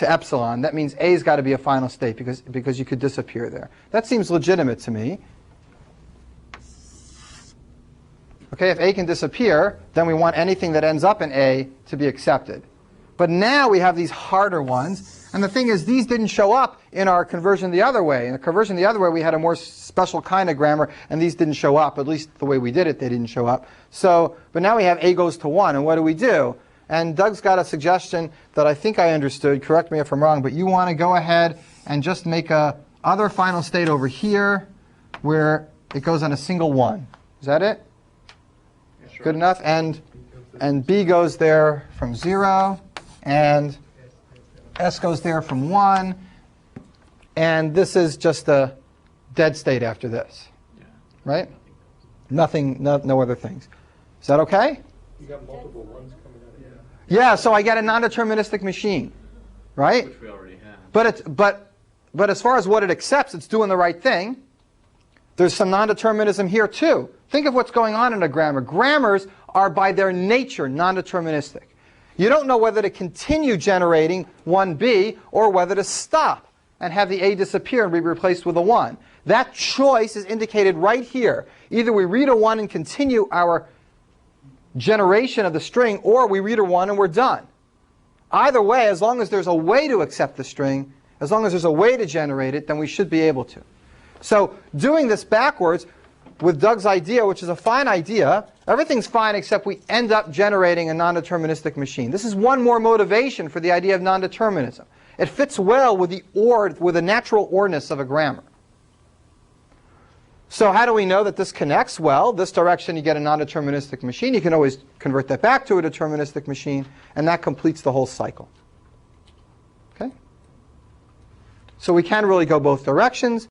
epsilon. That means A's got to be a final state because you could disappear there. That seems legitimate to me. Okay, if A can disappear, then we want anything that ends up in A to be accepted. But now we have these harder ones. And the thing is, these didn't show up in our conversion the other way. In the conversion the other way, we had a more special kind of grammar, and these didn't show up. At least the way we did it, they didn't show up. But now we have A goes to 1, and what do? And Doug's got a suggestion that I think I understood. Correct me if I'm wrong, but you want to go ahead and just make a other final state over here where it goes on a single 1. Is that it? Yeah, sure. Good enough? And B goes there from 0, and S goes there from 1, and this is just a dead state after this, Yeah. right? Nothing, no other things. Is that okay? You got multiple ones coming out of here. Yeah, so I get a non-deterministic machine, right? Which we already have. But as far as what it accepts, it's doing the right thing. There's some non-determinism here too. Think of what's going on in a grammar. Grammars are by their nature non-deterministic. You don't know whether to continue generating 1b or whether to stop and have the a disappear and be replaced with a 1. That choice is indicated right here. Either we read a 1 and continue our generation of the string, or we read a 1 and we're done. Either way, as long as there's a way to accept the string, as long as there's a way to generate it, then we should be able to. So doing this backwards with Doug's idea, which is a fine idea, everything's fine except we end up generating a non-deterministic machine. This is one more motivation for the idea of non-determinism. It fits well with the natural orness of a grammar. So how do we know that this connects? Well, this direction you get a non-deterministic machine. You can always convert that back to a deterministic machine, and that completes the whole cycle. Okay? So we can really go both directions.